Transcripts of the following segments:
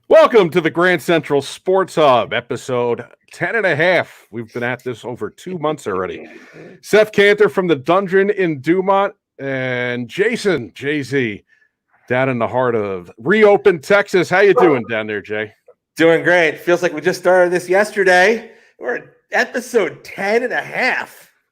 Welcome to the Grand Central Sports Hub, episode 10.5. We've been at this over 2 months already. Seth Cantor from the Dungeon in Dumont and Jason, JZ, down in the heart of reopened Texas. How you doing down there, Jay? Doing great. Feels like we just started this yesterday. We're at episode 10.5.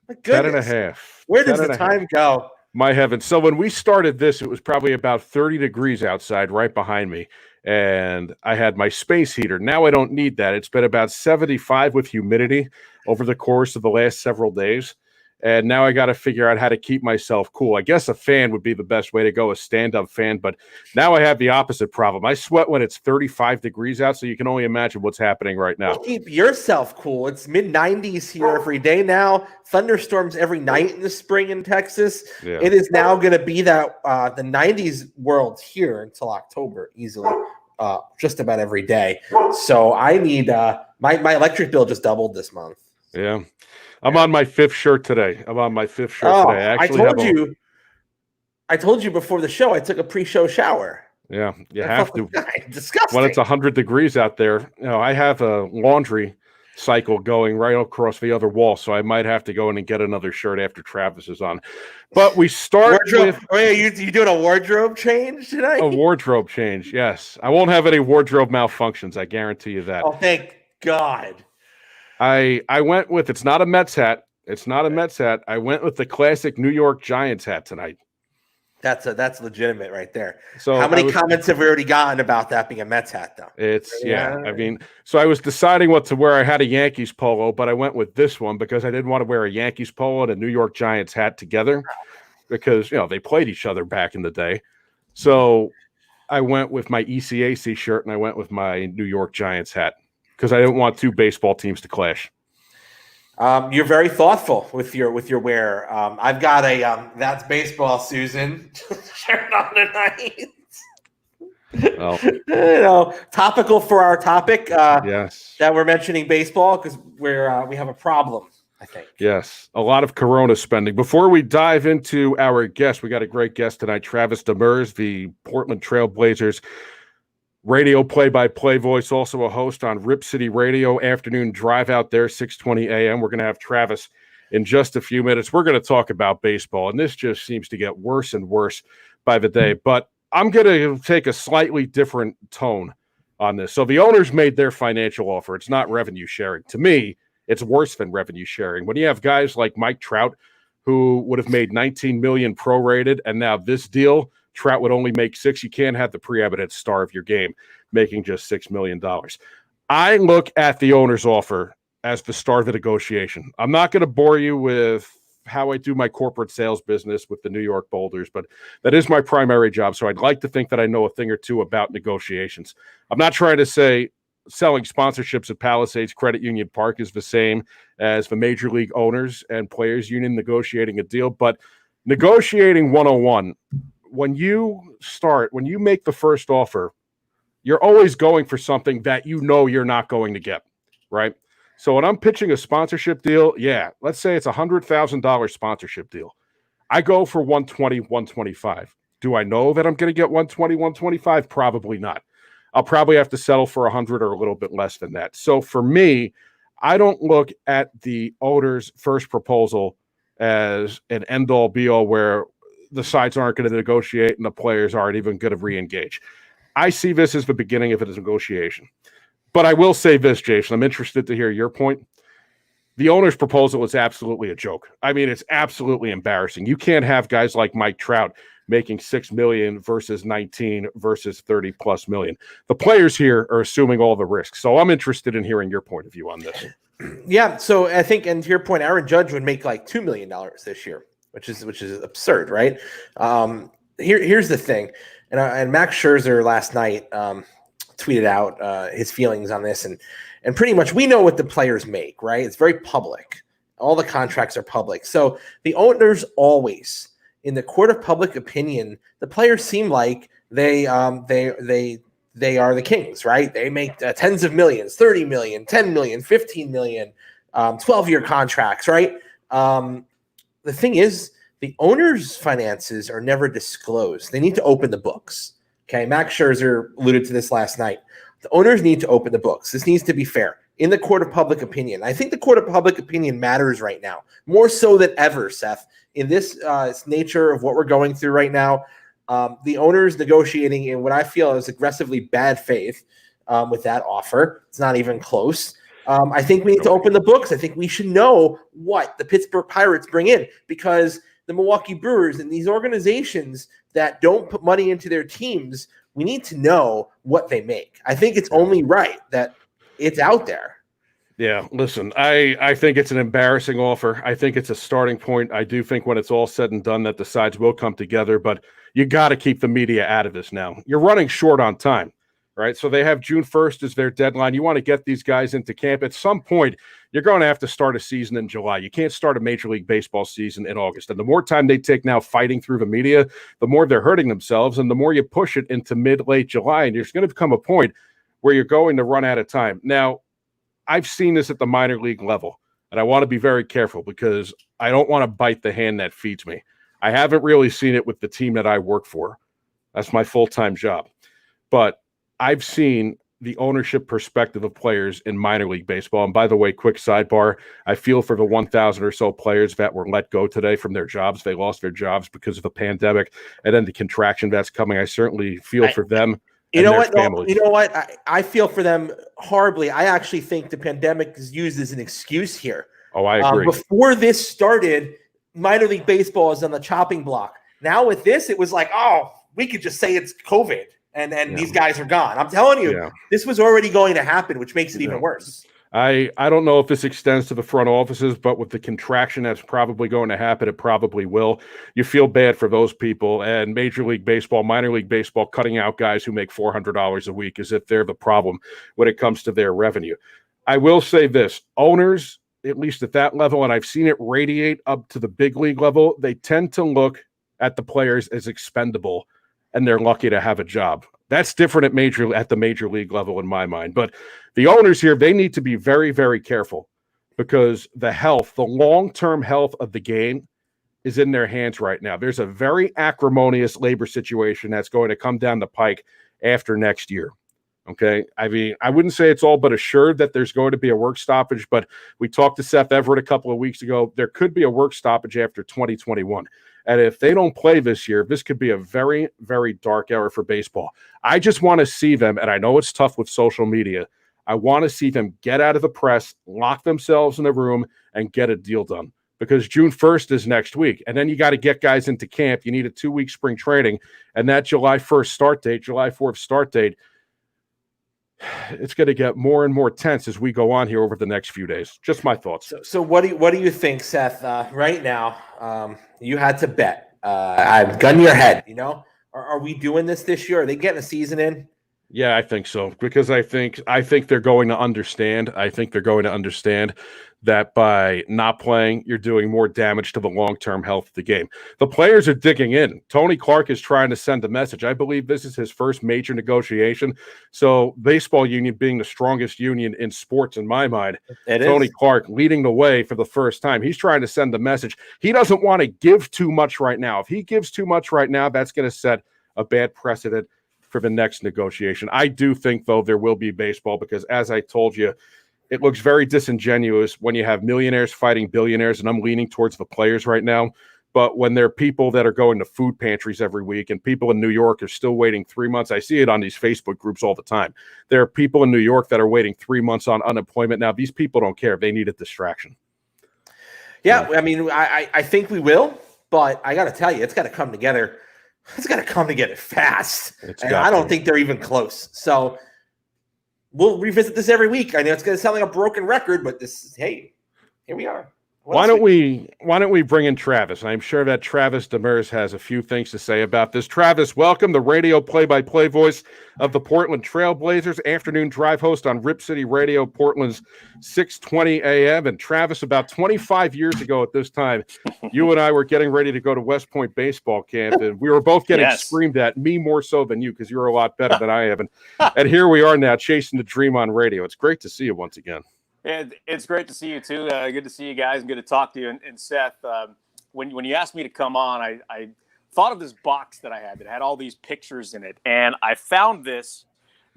My goodness. 10.5. Where does the time go? My heavens. So when we started this, it was probably about 30 degrees outside right behind me. And I had my space heater. Now I don't need that. It's been about 75 with humidity over the course of the last several days. And now I got to figure out how to keep myself cool. I guess a fan would be the best way to go, a stand-up fan. But now I have the opposite problem. I sweat when it's 35 degrees out, so you can only imagine what's happening right now. Keep yourself cool. It's mid-90s here every day now. Thunderstorms every night in the spring in Texas. Yeah. It is now going to be that the 90s world here until October easily, just about every day. So I need my electric bill just doubled this month. Yeah. I'm on my fifth shirt today. today. I told you before the show I took a pre-show shower. Yeah, you have to. Disgusting. When it's 100 degrees out there, I have a laundry cycle going right across the other wall, so I might have to go in and get another shirt after Travis is on. But we start with... you doing a wardrobe change tonight? A wardrobe change, yes. I won't have any wardrobe malfunctions, I guarantee you that. Oh, thank God. I went with, it's not a Mets hat. I went with the classic New York Giants hat tonight. That's legitimate right there. So how many comments have we already gotten about that being a Mets hat, though? I mean, so I was deciding what to wear. I had a Yankees polo, but I went with this one because I didn't want to wear a Yankees polo and a New York Giants hat together because, they played each other back in the day. So I went with my ECAC shirt and I went with my New York Giants hat, because I didn't want two baseball teams to clash. You're very thoughtful with your wear. I've got a That's Baseball Susan shirt on tonight. Well, topical for our topic. Yes, that we're mentioning baseball because we have a problem, I think. Yes, a lot of Corona spending. Before we dive into our guest, we got a great guest tonight, Travis Demers, the Portland Trail Blazers radio play-by-play voice, also a host on Rip City Radio, afternoon drive out there, 6:20 a.m. We're going to have Travis in just a few minutes. We're going to talk about baseball, and this just seems to get worse and worse by the day. But I'm going to take a slightly different tone on this. So the owners made their financial offer. It's not revenue sharing. To me, it's worse than revenue sharing. When you have guys like Mike Trout, who would have made $19 million prorated, and now this deal, Trout would only make $6 million. You can't have the preeminent star of your game making just $6 million. I look at the owner's offer as the start of the negotiation. I'm not going to bore you with how I do my corporate sales business with the New York Boulders, but that is my primary job. So I'd like to think that I know a thing or two about negotiations. I'm not trying to say selling sponsorships at Palisades Credit Union Park is the same as the Major League Owners and Players Union negotiating a deal, but negotiating 101, when you make the first offer, you're always going for something that you're not going to get, right? So when I'm pitching a sponsorship deal, let's say it's $100,000 sponsorship deal. I go for 120, 125. Do I know that I'm going to get 120, 125? Probably not. I'll probably have to settle for 100 or a little bit less than that. So for me, I don't look at the owner's first proposal as an end-all be-all where the sides aren't going to negotiate and the players aren't even going to re-engage. I see this as the beginning of a negotiation. But I will say this, Jason, I'm interested to hear your point. The owner's proposal is absolutely a joke. I mean, it's absolutely embarrassing. You can't have guys like Mike Trout making $6 million versus 19 versus 30 plus million. The players here are assuming all the risks. So I'm interested in hearing your point of view on this. Yeah. So I think, and to your point, Aaron Judge would make like $2 million this year, which is absurd, right? Here's the thing, and Max Scherzer last night tweeted out his feelings on this, and pretty much we know what the players make, right? It's very public. All the contracts are public. So the owners always, in the court of public opinion, the players seem like they are the kings, right? They make tens of millions, 30 million, 10 million, 15 million, 12-year contracts, right? The thing is, the owners' finances are never disclosed. They need to open the books. Okay, Max Scherzer alluded to this last night. The owners need to open the books. This needs to be fair in the court of public opinion. I think the court of public opinion matters right now, more so than ever, Seth, in this nature of what we're going through right now. The owners negotiating in what I feel is aggressively bad faith with that offer. It's not even close. I think we need to open the books. I think we should know what the Pittsburgh Pirates bring in, because the Milwaukee Brewers and these organizations that don't put money into their teams, we need to know what they make. I think it's only right that it's out there. Yeah, listen, I think it's an embarrassing offer. I think it's a starting point. I do think when it's all said and done that the sides will come together, but you got to keep the media out of this now. You're running short on time, right? So they have June 1st as their deadline. You want to get these guys into camp. At some point, you're going to have to start a season in July. You can't start a Major League Baseball season in August. And the more time they take now fighting through the media, the more they're hurting themselves, and the more you push it into mid-late July, and there's going to come a point where you're going to run out of time. Now, I've seen this at the minor league level, and I want to be very careful because I don't want to bite the hand that feeds me. I haven't really seen it with the team that I work for. That's my full-time job. But I've seen the ownership perspective of players in minor league baseball. And by the way, quick sidebar, I feel for the 1,000 or so players that were let go today from their jobs. They lost their jobs because of the pandemic and then the contraction that's coming. I certainly feel for them. You know what? No, you know what? I feel for them horribly. I actually think the pandemic is used as an excuse here. Oh, I agree. Before this started, minor league baseball is on the chopping block. Now with this, it was like, oh, we could just say it's COVID and these guys are gone. I'm telling you, this was already going to happen, which makes it even worse. I don't know if this extends to the front offices, but with the contraction that's probably going to happen, it probably will. You feel bad for those people, and Major League Baseball, minor league baseball, cutting out guys who make $400 a week as if they're the problem when it comes to their revenue. I will say this, owners, at least at that level, and I've seen it radiate up to the big league level, they tend to look at the players as expendable, and they're lucky to have a job. That's different at the major league level in my mind. But the owners here, they need to be very, very careful because the long-term health of the game is in their hands right now. There's a very acrimonious labor situation that's going to come down the pike after next year. Okay. I mean, I wouldn't say it's all but assured that there's going to be a work stoppage, but we talked to Seth Everett a couple of weeks ago. There could be a work stoppage after 2021. And if they don't play this year, this could be a very, very dark hour for baseball. I just want to see them, and I know it's tough with social media, I want to see them get out of the press, lock themselves in a room, and get a deal done. Because June 1st is next week, and then you got to get guys into camp. You need a 2-week spring training, and that July 1st start date, July 4th start date, it's going to get more and more tense as we go on here over the next few days. Just my thoughts. So what do you think, Seth? Right now, you had to bet. I've gun your head. You know, are we doing this year? Are they getting a season in? Yeah, I think so, because I think they're going to understand. I think they're going to understand that by not playing, you're doing more damage to the long-term health of the game. The players are digging in. Tony Clark is trying to send a message. I believe this is his first major negotiation. So baseball union being the strongest union in sports in my mind, Tony Clark leading the way for the first time. He's trying to send a message. He doesn't want to give too much right now. If he gives too much right now, that's going to set a bad precedent for the next negotiation. I do think, though, there will be baseball because, as I told you, it looks very disingenuous when you have millionaires fighting billionaires, and I'm leaning towards the players right now. But when there are people that are going to food pantries every week and people in New York are still waiting 3 months, I see it on these Facebook groups all the time. There are people in New York that are waiting 3 months on unemployment. Now, these people don't care. They need a distraction. Yeah, I mean, I think we will, but I got to tell you, it's got to come together. It's got to come together fast. And I don't think they're even close. So we'll revisit this every week. I know it's going to sound like a broken record, but hey, here we are. Why don't we bring in Travis? I'm sure that Travis Demers has a few things to say about this. Travis, welcome, the radio play-by-play voice of the Portland Trail Blazers, afternoon drive host on Rip City Radio, Portland's 6:20 a.m. And Travis, about 25 years ago at this time, you and I were getting ready to go to West Point baseball camp, and we were both getting screamed at, me more so than you, because you're a lot better than I am. And here we are now chasing the dream on radio. It's great to see you once again. It's great to see you too. Good to see you guys and good to talk to you. And Seth, when you asked me to come on, I thought of this box that I had that had all these pictures in it, and I found this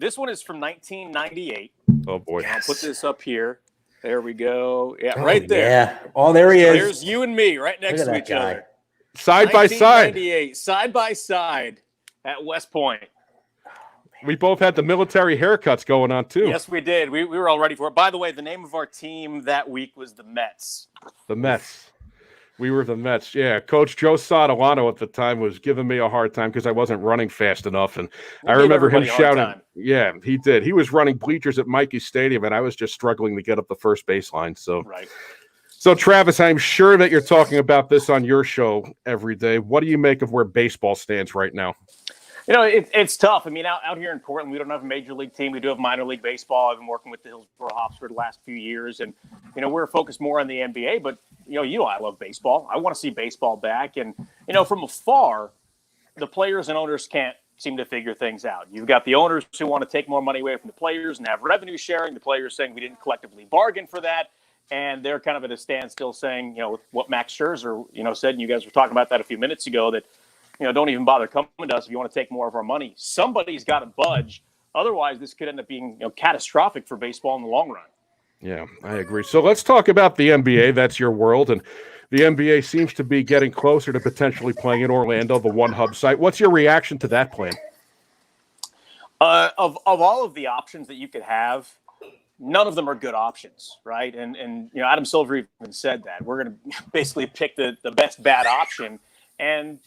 This one is from 1998. Oh boy. Yes. I'll put this up here. There we go. Yeah, right there. Yeah. Oh, there he is. There's you and me right next Look at to that each guy. other. Side by side. 1998, side by side at West Point. We both had the military haircuts going on too. Yes, we did. We were all ready for it. By the way, the name of our team that week was the Mets. The Mets. We were the Mets. Yeah. Coach Joe Sotolano at the time was giving me a hard time because I wasn't running fast enough. And I remember him shouting. Yeah, he did. He was running bleachers at Mikey Stadium, and I was just struggling to get up the first baseline. So, right. So, Travis, I'm sure that you're talking about this on your show every day. What do you make of where baseball stands right now? You know, it's tough. I mean, out here in Portland, we don't have a major league team. We do have minor league baseball. I've been working with the Hillsborough Hops for the last few years. And, you know, we're focused more on the NBA. But, you know, I love baseball. I want to see baseball back. And, you know, from afar, the players and owners can't seem to figure things out. You've got the owners who want to take more money away from the players and have revenue sharing. The players saying we didn't collectively bargain for that. And they're kind of at a standstill saying, you know, what Max Scherzer, you know, said, and you guys were talking about that a few minutes ago, that, you know, don't even bother coming to us if you want to take more of our money. Somebody's got to budge. Otherwise, this could end up being, you know, catastrophic for baseball in the long run. Yeah, I agree. So let's talk about the NBA. That's your world. And the NBA seems to be getting closer to potentially playing in Orlando, the One Hub site. What's your reaction to that plan? Of all of the options that you could have, none of them are good options, right? And you know, Adam Silver even said that. We're going to basically pick the best bad option. And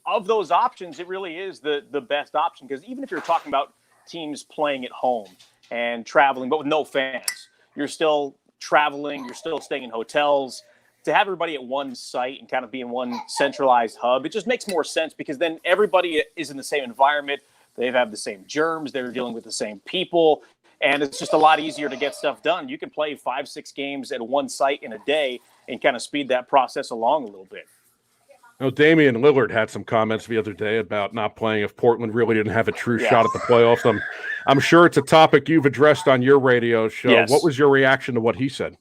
of those options, it really is the best option, because even if you're talking about teams playing at home and traveling, but with no fans, you're still traveling, you're still staying in hotels. To have everybody at one site and kind of be in one centralized hub, it just makes more sense, because then everybody is in the same environment. They have the same germs. They're dealing with the same people. And it's just a lot easier to get stuff done. You can play 5-6 games at one site in a day and kind of speed that process along a little bit. You know, Damian Lillard had some comments the other day about not playing if Portland really didn't have a true shot at the playoffs. I'm sure it's a topic you've addressed on your radio show. Yes. What was your reaction to what he said?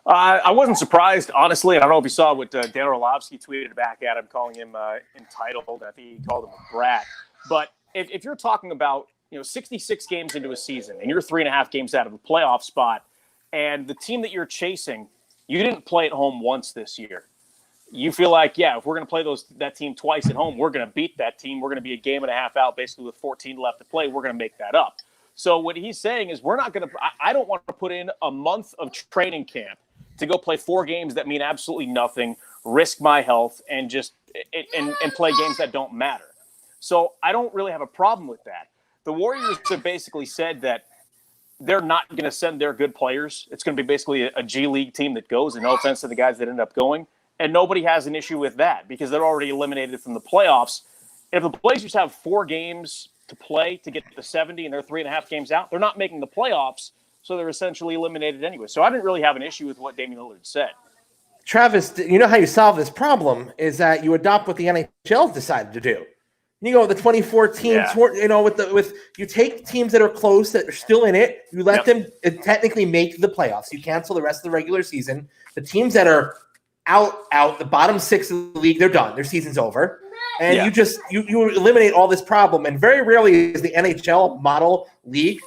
I wasn't surprised, honestly. I don't know if you saw what Dan Orlovsky tweeted back at him, calling him entitled. I think he called him a brat. But if you're talking about, you know, 66 games into a season and you're 3.5 games out of a playoff spot, and the team that you're chasing, you didn't play at home once this year. You feel like, yeah, if we're going to play that team twice at home, we're going to beat that team. We're going to be a game and a half out, basically with 14 left to play. We're going to make that up. So what he's saying is, we're not going to. I don't want to put in a month of training camp to go play 4 games that mean absolutely nothing, risk my health, and just and play games that don't matter. So I don't really have a problem with that. The Warriors have basically said that they're not going to send their good players. It's going to be basically a G League team that goes, and no offense to the guys that end up going. And nobody has an issue with that, because they're already eliminated from the playoffs. If the Blazers have 4 games to play to get to 70 and they're 3.5 games out, they're not making the playoffs, so they're essentially eliminated anyway. So I didn't really have an issue with what Damian Lillard said. Travis, you know how you solve this problem is that you adopt what the NHL decided to do. You go with the 2014, you know, with you take teams that are close, that are still in it, you let them technically make the playoffs. You cancel the rest of the regular season. The teams that are out, the bottom 6 of the league, they're done. Their season's over. And you eliminate all this problem. And very rarely is the NHL model league,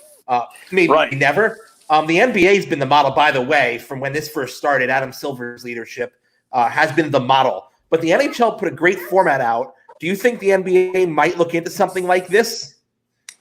maybe never. The NBA has been the model, by the way, from when this first started. Adam Silver's leadership has been the model. But the NHL put a great format out. Do you think the NBA might look into something like this?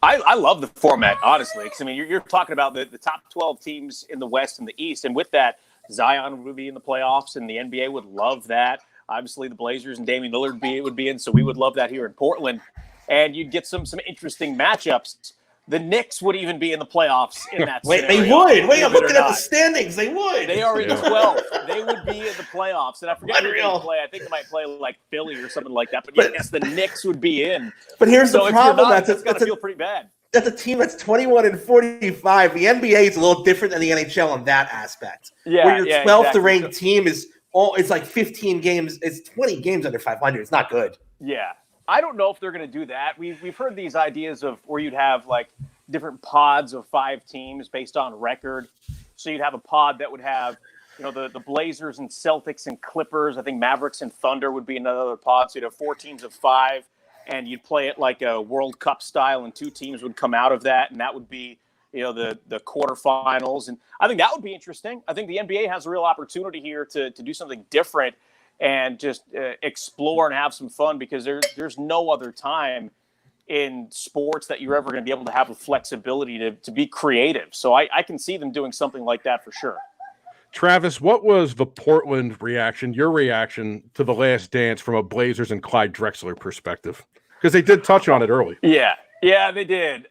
I love the format, honestly, because, I mean, you're talking about the top 12 teams in the West and the East. And with that, Zion would be in the playoffs, and the NBA would love that. Obviously, the Blazers and Damian Lillard would be in, so we would love that here in Portland. And you'd get some interesting matchups. The Knicks would even be in the playoffs in that scenario. They would. Wait, I'm looking at the standings. They would. They are in 12th. They would be in the playoffs. And I forget who they play. I think they might play like Philly or something like that. But yes, the Knicks would be in. But here's the problem. That's going to feel pretty bad. That's a team that's 21-45. The NBA is a little different than the NHL in that aspect. Yeah, where your 12th ranked team is it's like 15 games. It's 20 games under 500. It's not good. Yeah. I don't know if they're going to do that. We've heard these ideas of where you'd have like different pods of 5 teams based on record. So you'd have a pod that would have, you know, the Blazers and Celtics and Clippers. I think Mavericks and Thunder would be another pod. So you'd have 4 teams of 5. and you'd play it like a World Cup style, and 2 teams would come out of that, and that would be, the quarterfinals. And I think that would be interesting. I think the NBA has a real opportunity here to do something different and just explore and have some fun, because there's no other time in sports that you're ever going to be able to have the flexibility to be creative. So I can see them doing something like that for sure. Travis, what was the Portland reaction, your reaction to The Last Dance from a Blazers and Clyde Drexler perspective? Because they did touch on it early. Yeah, they did.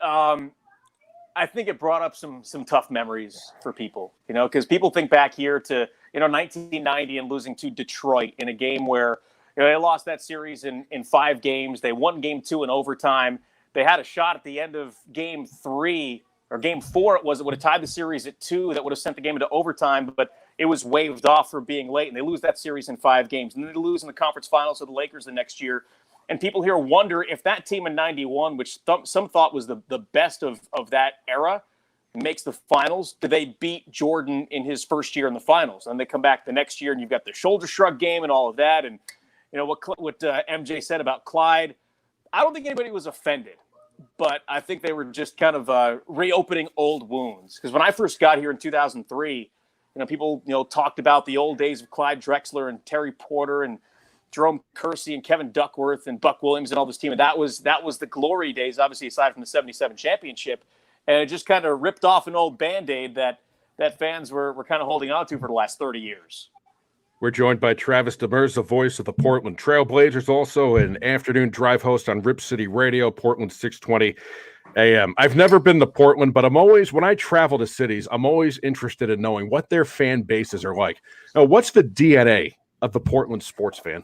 I think it brought up some tough memories for people, because people think back here to, 1990 and losing to Detroit in a game where they lost that series in 5 games. They won game 2 in overtime. They had a shot at the end of game 3 or game 4. It would have tied the series at 2. That would have sent the game into overtime, but it was waved off for being late. And they lose that series in 5 games. And then they lose in the conference finals to the Lakers the next year. And people here wonder if that team in 91, which some thought was the best of that era, makes the finals. Do they beat Jordan in his first year in the finals? And they come back the next year, and you've got the shoulder shrug game and all of that. And what MJ said about Clyde, I don't think anybody was offended, but I think they were just kind of reopening old wounds. Because when I first got here in 2003, people talked about the old days of Clyde Drexler and Terry Porter and Jerome Kersey and Kevin Duckworth and Buck Williams and all this team. And that was the glory days, obviously, aside from the 77 championship. And it just kind of ripped off an old Band-Aid that fans were kind of holding on to for the last 30 years. We're joined by Travis Demers, the voice of the Portland Trail Blazers, also an afternoon drive host on Rip City Radio, Portland 620 AM. I've never been to Portland, but when I travel to cities, I'm always interested in knowing what their fan bases are like. Now, what's the DNA of the Portland sports fan?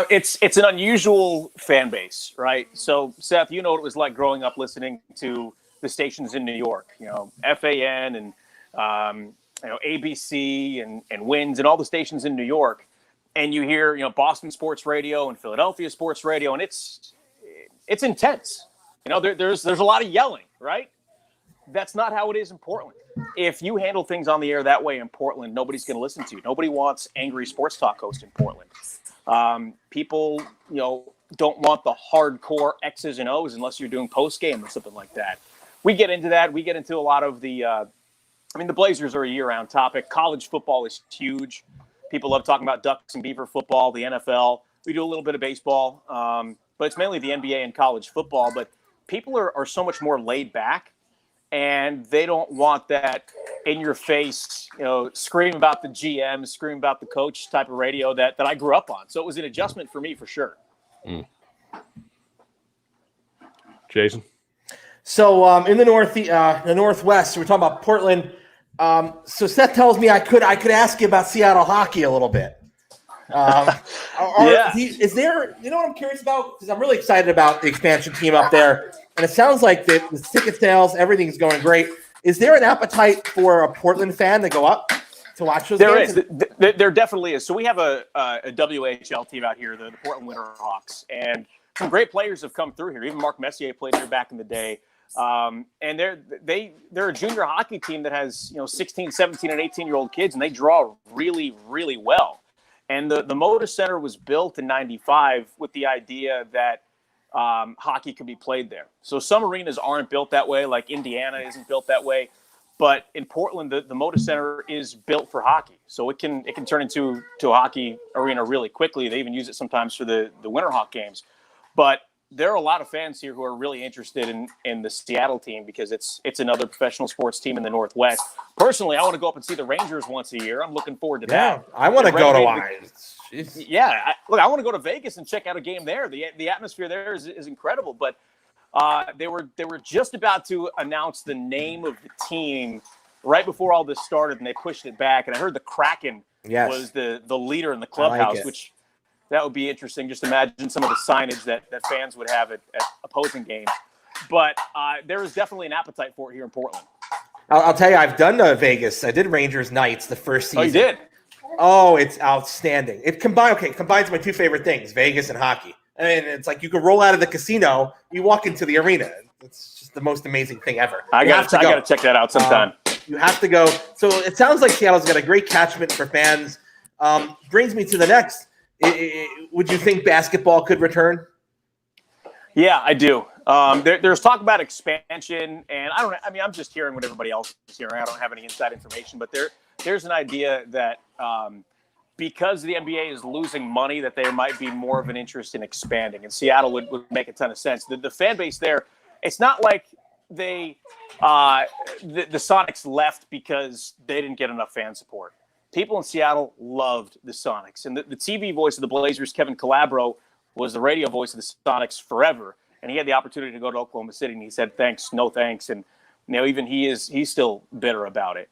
It's an unusual fan base, right? So, Seth, what it was like growing up listening to the stations in New York, FAN and ABC and WINS and all the stations in New York, and you hear Boston sports radio and Philadelphia sports radio, and it's intense. There's a lot of yelling, right? That's not how it is in Portland. If you handle things on the air that way in Portland, nobody's going to listen to you. Nobody wants angry sports talk host in Portland. People, don't want the hardcore X's and O's unless you're doing post game or something like that. We get into that. We get into a lot of the Blazers are a year-round topic. College football is huge. People love talking about Ducks and Beaver football, the NFL. We do a little bit of baseball, but it's mainly the NBA and college football. But people are so much more laid back, and they don't want that in-your-face, scream about the GM, scream about the coach type of radio that I grew up on. So it was an adjustment for me for sure. Jason? So in the Northwest, we're talking about Portland. So Seth tells me I could ask you about Seattle hockey a little bit. Is there, what I'm curious about? Because I'm really excited about the expansion team up there. And it sounds like the ticket sales, everything's going great. Is there an appetite for a Portland fan to go up to watch those games? There is. There definitely is. So we have a WHL team out here, the Portland Winterhawks. And some great players have come through here. Even Mark Messier played here back in the day. And they're a junior hockey team that has 16, 17, and 18-year-old kids, and they draw really, really well. And the Moda Center was built in '95 with the idea that hockey could be played there. So some arenas aren't built that way, like Indiana isn't built that way. But in Portland, the Moda Center is built for hockey, so it can turn into a hockey arena really quickly. They even use it sometimes for the Winterhawk games. But there are a lot of fans here who are really interested in the Seattle team because it's another professional sports team in the Northwest. Personally, I want to go up and see the Rangers once a year. I'm looking forward to that. I want to go to one. Yeah, I want to go to Vegas and check out a game there. The atmosphere there is incredible. But they were just about to announce the name of the team right before all this started, and they pushed it back. And I heard the Kraken was the leader in the clubhouse, which that would be interesting. Just imagine some of the signage that fans would have at opposing games. But there is definitely an appetite for it here in Portland. I'll tell you, I've done Vegas. I did Rangers Nights the first season. Oh, you did? Oh, it's outstanding. It combines my two favorite things, Vegas and hockey. I mean, it's like you can roll out of the casino, you walk into the arena. It's just the most amazing thing ever. I got to check that out sometime. You have to go. So it sounds like Seattle's got a great catchment for fans. Brings me to the next. Would you think basketball could return Yeah, I do. There's talk about expansion, and I'm just hearing what everybody else is hearing. I don't have any inside information, but there's an idea that because the NBA is losing money, that there might be more of an interest in expanding. And Seattle would make a ton of sense. The fan base there, it's not like the Sonics left because they didn't get enough fan support. People in Seattle loved the Sonics. And the TV voice of the Blazers, Kevin Calabro, was the radio voice of the Sonics forever. And he had the opportunity to go to Oklahoma City, and he said, thanks, no thanks. And even he's still bitter about it.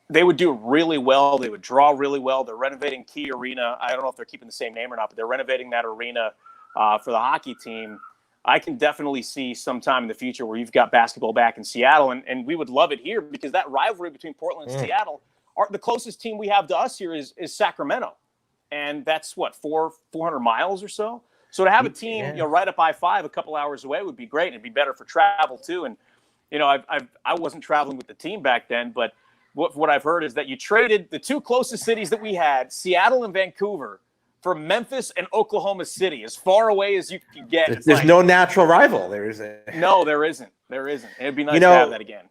They would do really well. They would draw really well. They're renovating Key Arena. I don't know if they're keeping the same name or not, but they're renovating that arena for the hockey team. I can definitely see sometime in the future where you've got basketball back in Seattle, and we would love it here because that rivalry between Portland and Seattle, the closest team we have to us here is Sacramento. And that's 400 miles or so. So to have a team, right up I-5 a couple hours away would be great. And it'd be better for travel too. And, I wasn't traveling with the team back then, but what I've heard is that you traded the two closest cities that we had, Seattle and Vancouver, for Memphis and Oklahoma City, as far away as you could get. There's no natural rival. No, there isn't. It'd be nice to have that again.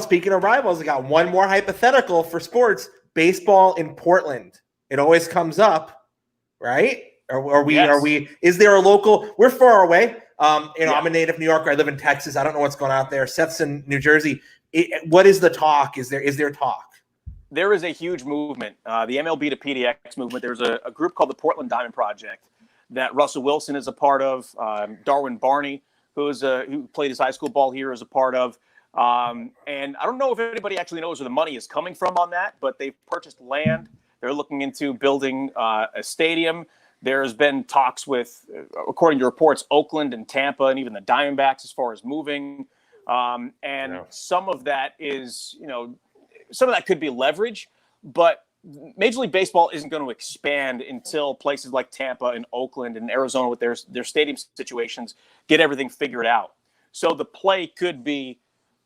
Speaking of rivals, I got one more hypothetical for sports. Baseball in Portland. It always comes up, right? Is there a local? We're far away. I'm a native New Yorker. I live in Texas. I don't know what's going on out there. Seth's in New Jersey. What is the talk? Is there talk? There is a huge movement, the MLB to PDX movement. There's a group called the Portland Diamond Project that Russell Wilson is a part of. Darwin Barney, who played his high school ball here, is a part of. And I don't know if anybody actually knows where the money is coming from on that, but they've purchased land. They're looking into building a stadium. There's been talks with, according to reports, Oakland and Tampa and even the Diamondbacks as far as moving. Some of that is, some of that could be leverage, but Major League Baseball isn't going to expand until places like Tampa and Oakland and Arizona with their stadium situations get everything figured out. So the play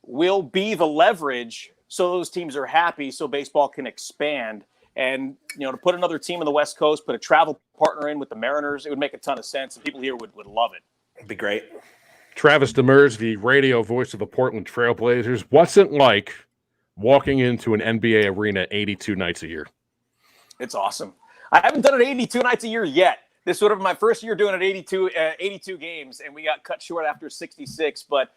will be the leverage so those teams are happy so baseball can expand. And, to put another team on the West Coast, put a travel partner in with the Mariners, it would make a ton of sense, and people here would love it. It'd be great. Travis Demers, the radio voice of the Portland Trail Blazers. What's it like walking into an NBA arena 82 nights a year? It's awesome. I haven't done it 82 nights a year yet. This would have been my first year doing it 82 games, and we got cut short after 66. But,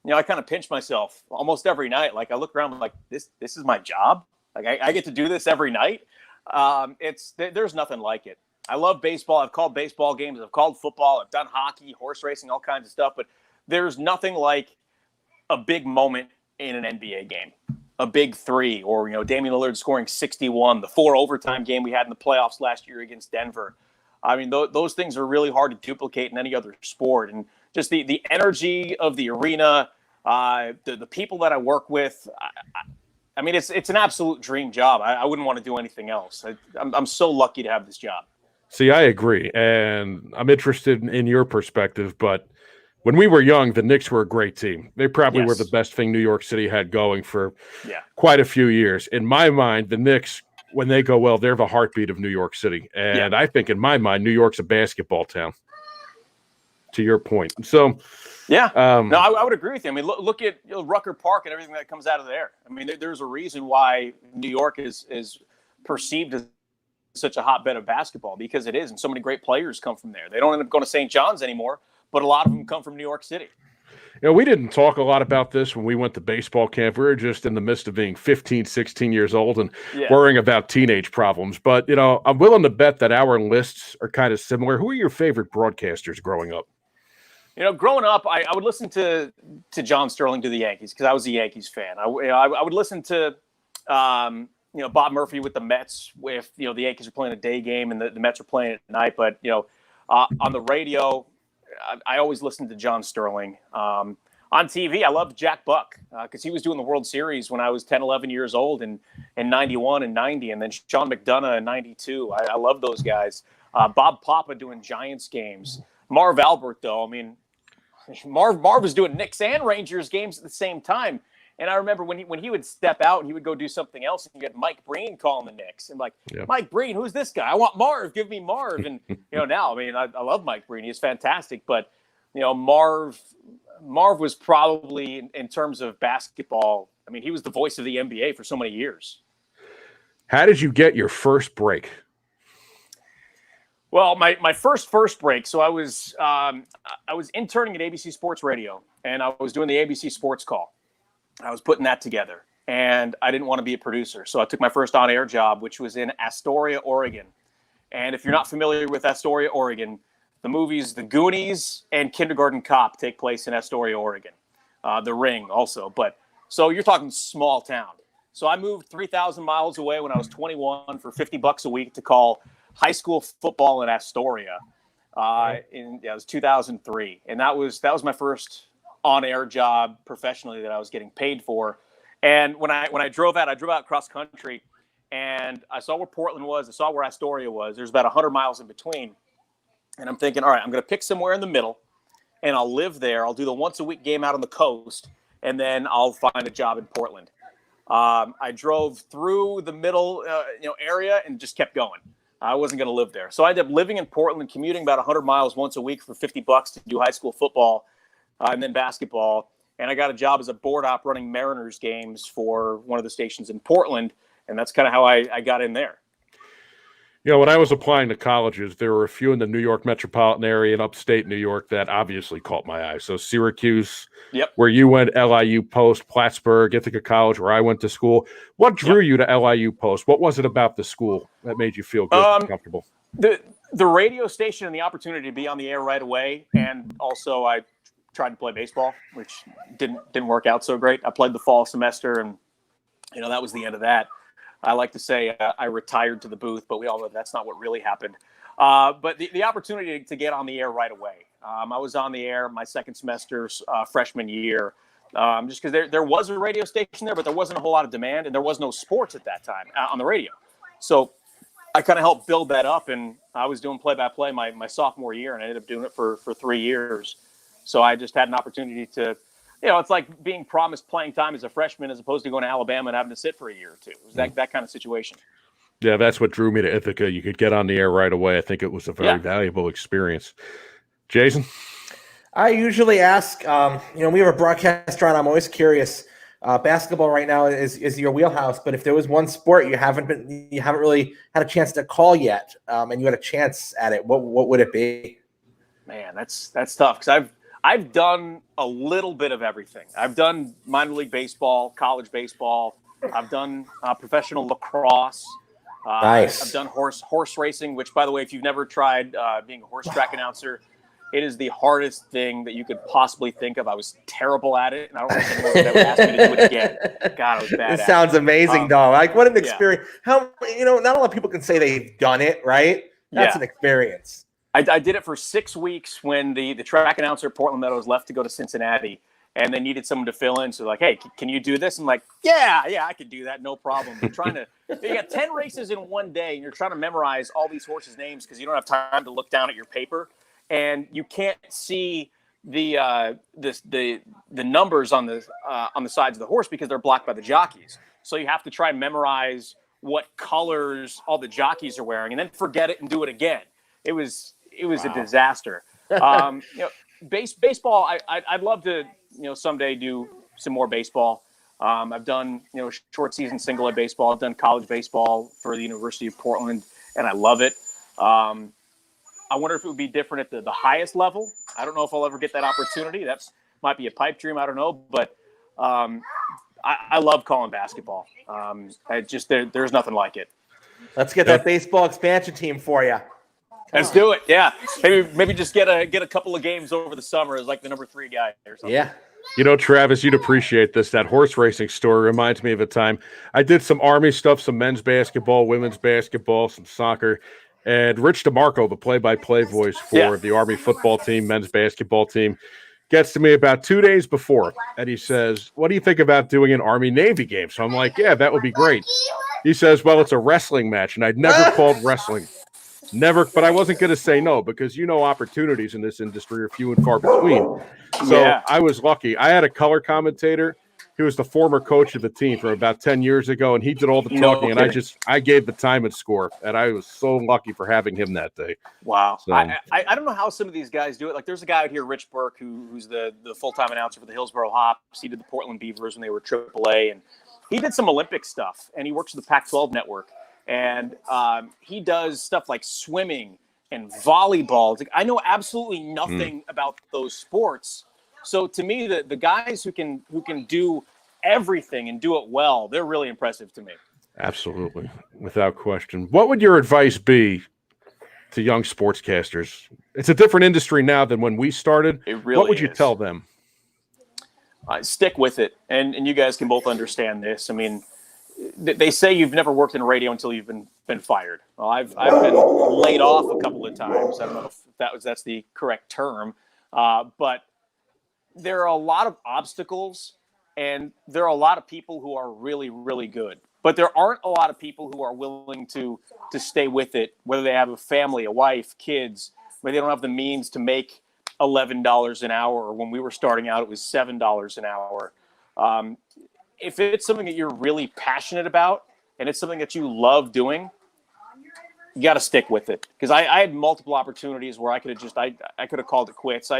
I kind of pinch myself almost every night. Like, I look around, I'm like, this is my job? Like, I get to do this every night. There's nothing like it. I love baseball. I've called baseball games. I've called football. I've done hockey, horse racing, all kinds of stuff. But there's nothing like a big moment in an NBA game. A big three, or, Damian Lillard scoring 61, the 4 overtime game we had in the playoffs last year against Denver. I mean, those things are really hard to duplicate in any other sport. And just the energy of the arena, the people that I work with, I mean, it's an absolute dream job. I wouldn't want to do anything else. I'm so lucky to have this job. See, I agree, and I'm interested in your perspective, but when we were young, the Knicks were a great team. They probably were the best thing New York City had going for quite a few years. In my mind, the Knicks, when they go well, they're the heartbeat of New York City. And I think in my mind, New York's a basketball town, to your point. So, I would agree with you. I mean, look at Rucker Park and everything that comes out of there. I mean, there's a reason why New York is perceived as such a hotbed of basketball, because it is, and so many great players come from there. They don't end up going to St. John's anymore, but a lot of them come from New York City. We didn't talk a lot about this when we went to baseball camp. We were just in the midst of being 15, 16 years old and worrying about teenage problems. But, I'm willing to bet that our lists are kind of similar. Who are your favorite broadcasters growing up? Growing up, I would listen to John Sterling do the Yankees because I was a Yankees fan. I would listen to Bob Murphy with the Mets if the Yankees are playing a day game and the Mets are playing at night. But on the radio, I always listened to John Sterling. On TV, I loved Jack Buck because he was doing the World Series when I was 10, 11 years old in 91 and 90, and then Sean McDonough in 92. I love those guys. Bob Papa doing Giants games. Marv Albert, though, I mean, Marv was doing Knicks and Rangers games at the same time. And I remember when he would step out and he would go do something else, and you get Mike Breen calling the Knicks. And Mike Breen, who's this guy? I want Marv. Give me Marv. And, now, I mean, I love Mike Breen. He's fantastic. But Marv was probably in terms of basketball. I mean, he was the voice of the NBA for so many years. How did you get your first break? Well, my first break. So I was interning at ABC Sports Radio, and I was doing the ABC Sports Call. I was putting that together, and I didn't want to be a producer, so I took my first on-air job, which was in Astoria, Oregon. And if you're not familiar with Astoria, Oregon, the movies The Goonies and Kindergarten Cop take place in Astoria, Oregon. The Ring also, but so you're talking small town. So I moved 3,000 miles away when I was 21 for $50 a week to call high school football in Astoria. It was 2003, and that was my first on-air job professionally that I was getting paid for. And when I drove out cross country, and I saw where Portland was, I saw where Astoria was. There's about 100 miles in between, and I'm thinking, all right, I'm going to pick somewhere in the middle, and I'll live there. I'll do the once a week game out on the coast, and then I'll find a job in Portland. I drove through the middle area and just kept going. I wasn't going to live there. So I ended up living in Portland, commuting about 100 miles once a week for $50 to do high school football and then basketball. And I got a job as a board op running Mariners games for one of the stations in Portland. And that's kind of how I got in there. When I was applying to colleges, there were a few in the New York metropolitan area and upstate New York that obviously caught my eye. So Syracuse, where you went, LIU Post, Plattsburgh, Ithaca College, where I went to school. What drew you to LIU Post? What was it about the school that made you feel good and comfortable? The radio station and the opportunity to be on the air right away. And also I tried to play baseball, which didn't work out so great. I played the fall semester, and that was the end of that. I like to say I retired to the booth, but we all know that's not what really happened. But the opportunity to get on the air right away. I was on the air my second semester, freshman year, just because there was a radio station there, but there wasn't a whole lot of demand, and there was no sports at that time on the radio. So I kind of helped build that up, and I was doing play-by-play my sophomore year, and I ended up doing it for 3 years. So I just had an opportunity to it's like being promised playing time as a freshman as opposed to going to Alabama and having to sit for a year or two. It was that kind of situation. Yeah, that's what drew me to Ithaca. You could get on the air right away. I think it was a very valuable experience. Jason? I usually ask, we have a broadcaster on. I'm always curious. Basketball right now is your wheelhouse, but if there was one sport you haven't really had a chance to call yet, and you had a chance at it, what would it be? Man, that's tough, because I've done a little bit of everything. I've done minor league baseball, college baseball. I've done professional lacrosse. Nice. I've done horse racing, which, by the way, if you've never tried being a horse track announcer, it is the hardest thing that you could possibly think of. I was terrible at it, and I don't think anyone would ever ask me to do it again. God, I was bad. It sounds amazing, though. Like, what an experience! How not a lot of people can say they've done it, right? That's an experience. I did it for 6 weeks when the track announcer at Portland Meadows left to go to Cincinnati, and they needed someone to fill in. So like, hey, can you do this? I'm like, yeah, I can do that, no problem. But you got 10 races in one day, and you're trying to memorize all these horses' names because you don't have time to look down at your paper, and you can't see the numbers on the sides of the horse because they're blocked by the jockeys. So you have to try and memorize what colors all the jockeys are wearing, and then forget it and do it again. It was a disaster. Baseball. I'd love to someday do some more baseball. I've done short season single A baseball. I've done college baseball for the University of Portland, and I love it. I wonder if it would be different at the highest level. I don't know if I'll ever get that opportunity. That might be a pipe dream. I don't know, but I love calling basketball. There's nothing like it. Let's get that baseball expansion team for you. Let's do it. Yeah, maybe just get a couple of games over the summer as like the number 3 guy or something. Yeah. Travis, you'd appreciate this. That horse racing story reminds me of a time I did some Army stuff, some men's basketball, women's basketball, some soccer, and Rich DeMarco, the play-by-play voice for the Army football team, men's basketball team, gets to me about 2 days before, and he says, "What do you think about doing an Army-Navy game?" So I'm like, "Yeah, that would be great." He says, "Well, it's a wrestling match," and I'd never called wrestling. Never, but I wasn't going to say no because opportunities in this industry are few and far between. So I was lucky. I had a color commentator He was the former coach of the team from about 10 years ago, and he did all the talking, and I gave the time and score, and I was so lucky for having him that day. Wow. So, I don't know how some of these guys do it. Like, there's a guy out here, Rich Burke, who's the full-time announcer for the Hillsborough Hops. He did the Portland Beavers when they were AAA, and he did some Olympic stuff, and he works for the Pac-12 network. And he does stuff like swimming and volleyball. Like, I know absolutely nothing about those sports. So to me, the guys who can do everything and do it well, they're really impressive to me. Absolutely, without question. What would your advice be to young sportscasters? It's a different industry now than when we started. It really What would you is. tell them? Stick with it, and you guys can both understand this. I mean, they say you've never worked in radio until you've been fired. Well, I've been laid off a couple of times. I don't know if that's the correct term, but there are a lot of obstacles, and there are a lot of people who are really, really good. But there aren't a lot of people who are willing to stay with it, whether they have a family, a wife, kids, maybe they don't have the means to make $11 an hour, or when we were starting out, it was $7 an hour. If it's something that you're really passionate about and it's something that you love doing, you got to stick with it. Because I had multiple opportunities where I could have called it quits.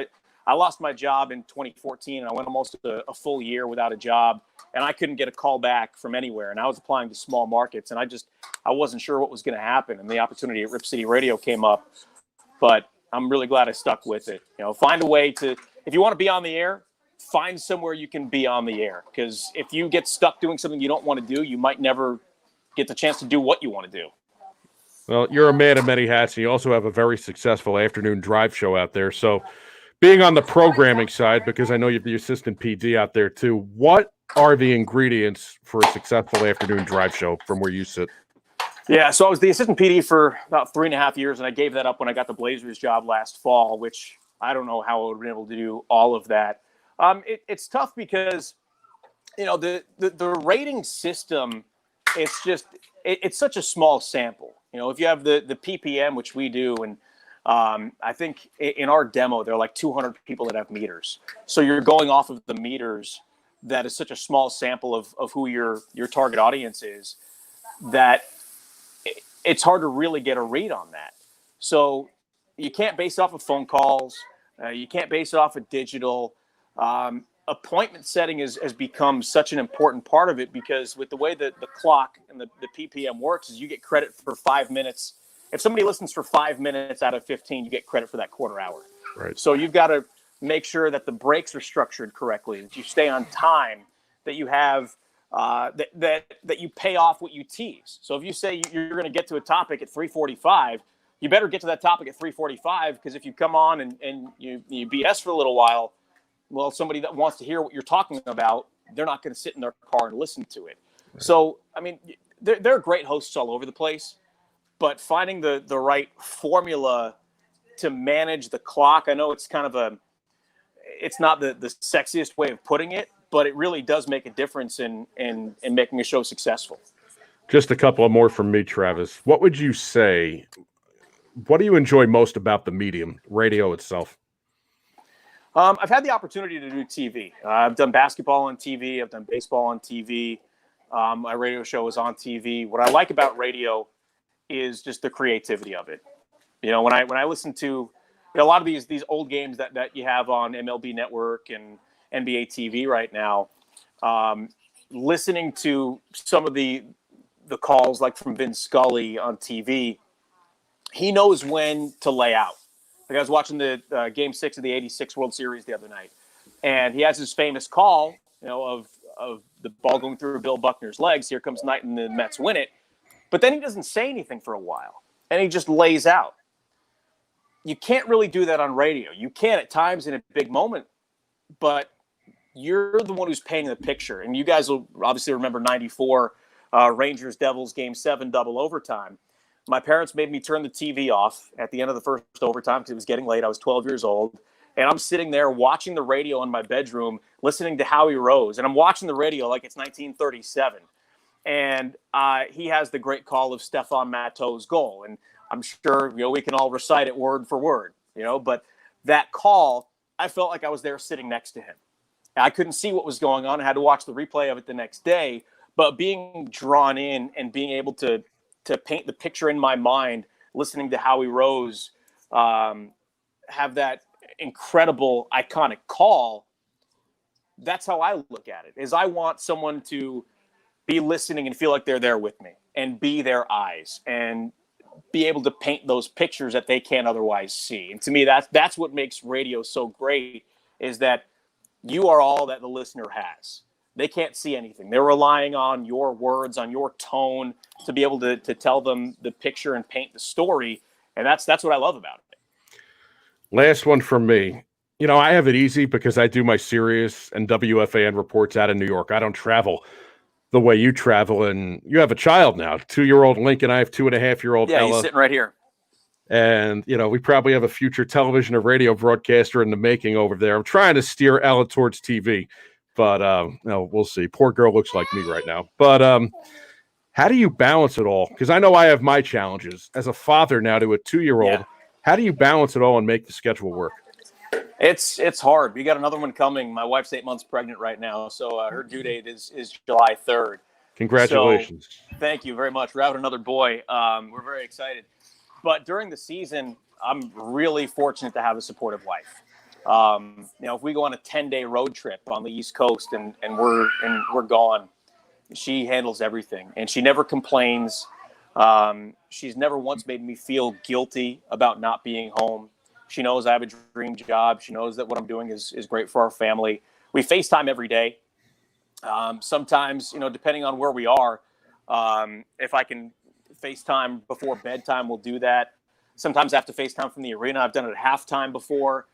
I lost my job in 2014, and I went almost a full year without a job, and I couldn't get a call back from anywhere. And I was applying to small markets, and I wasn't sure what was going to happen. And the opportunity at Rip City Radio came up, but I'm really glad I stuck with it. Find a way to, if you want to be on the air, find somewhere you can be on the air. Because if you get stuck doing something you don't want to do, you might never get the chance to do what you want to do. Well, you're a man of many hats, and you also have a very successful afternoon drive show out there. So being on the programming side, because I know you're the assistant PD out there too, what are the ingredients for a successful afternoon drive show from where you sit? Yeah, so I was the assistant PD for about 3.5 years, and I gave that up when I got the Blazers job last fall, which I don't know how I would have been able to do all of that. It's tough because, the rating system, it's such a small sample. If you have the PPM, which we do, and I think in our demo, there are like 200 people that have meters. So you're going off of the meters. That is such a small sample of who your target audience is, that it's hard to really get a read on that. So you can't base it off of phone calls. You can't base it off of digital. Appointment setting has become such an important part of it, because with the way that the clock and the PPM works is you get credit for 5 minutes. If somebody listens for 5 minutes out of 15, you get credit for that quarter hour. Right. So you've got to make sure that the breaks are structured correctly, that you stay on time, that you have that you pay off what you tease. So if you say you're going to get to a topic at 3:45, you better get to that topic at 3:45, because if you come on and you BS for a little while, well, somebody that wants to hear what you're talking about, they're not going to sit in their car and listen to it. Right. So, I mean, there are great hosts all over the place, but finding the right formula to manage the clock, I know it's kind of it's not the sexiest way of putting it, but it really does make a difference in making a show successful. Just a couple of more from me, Travis. What would you say? What do you enjoy most about the medium, radio itself? I've had the opportunity to do TV. I've done basketball on TV. I've done baseball on TV. My radio show is on TV. What I like about radio is just the creativity of it. When I listen to a lot of these old games that you have on MLB Network and NBA TV right now, listening to some of the calls like from Vin Scully on TV, he knows when to lay out. Like, I was watching the Game 6 of the '86 World Series the other night, and he has his famous call, of the ball going through Bill Buckner's legs. Here comes Knight, and the Mets win it. But then he doesn't say anything for a while, and he just lays out. You can't really do that on radio. You can at times in a big moment, but you're the one who's painting the picture. And you guys will obviously remember '94 Rangers Devils Game 7 double overtime. My parents made me turn the TV off at the end of the first overtime because it was getting late. I was 12 years old. And I'm sitting there watching the radio in my bedroom, listening to Howie Rose. And I'm watching the radio like it's 1937. And he has the great call of Stephane Matteau's goal. And I'm sure we can all recite it word for word. But that call, I felt like I was there sitting next to him. I couldn't see what was going on. I had to watch the replay of it the next day. But being drawn in and being able to paint the picture in my mind, listening to Howie Rose have that incredible, iconic call, that's how I look at it, is I want someone to be listening and feel like they're there with me and be their eyes and be able to paint those pictures that they can't otherwise see. And to me, that's what makes radio so great, is that you are all that the listener has. They can't see anything. They're relying on your words, on your tone to be able to tell them the picture and paint the story. And that's what I love about it. Last one from me. You know, I have it easy because I do my Sirius and WFAN reports out of New York. I don't travel the way you travel, and you have a child now, 2-year-old Lincoln. I have 2.5-year-old Ella. Yeah, he's sitting right here. And, you know, we probably have a future television or radio broadcaster in the making over there. I'm trying to steer Ella towards TV, but no, we'll see. Poor girl looks like me right now. But how do you balance it all? Because I know I have my challenges as a father now to a 2-year-old. Yeah. How do you balance it all and make the schedule work? It's hard. We got another one coming. My wife's 8 months pregnant right now, so her due date is July 3rd. Congratulations. So, thank you very much. We're having another boy. We're very excited. But during the season, I'm really fortunate to have a supportive wife. You know, if we go on a 10-day road trip on the East Coast and we're gone, she handles everything, and she never complains. She's never once made me feel guilty about not being home. She knows I have a dream job. She knows that what I'm doing is great for our family. We FaceTime every day. Sometimes, you know, depending on where we are, if I can FaceTime before bedtime, we'll do that. Sometimes I have to FaceTime from the arena. I've done it at halftime before.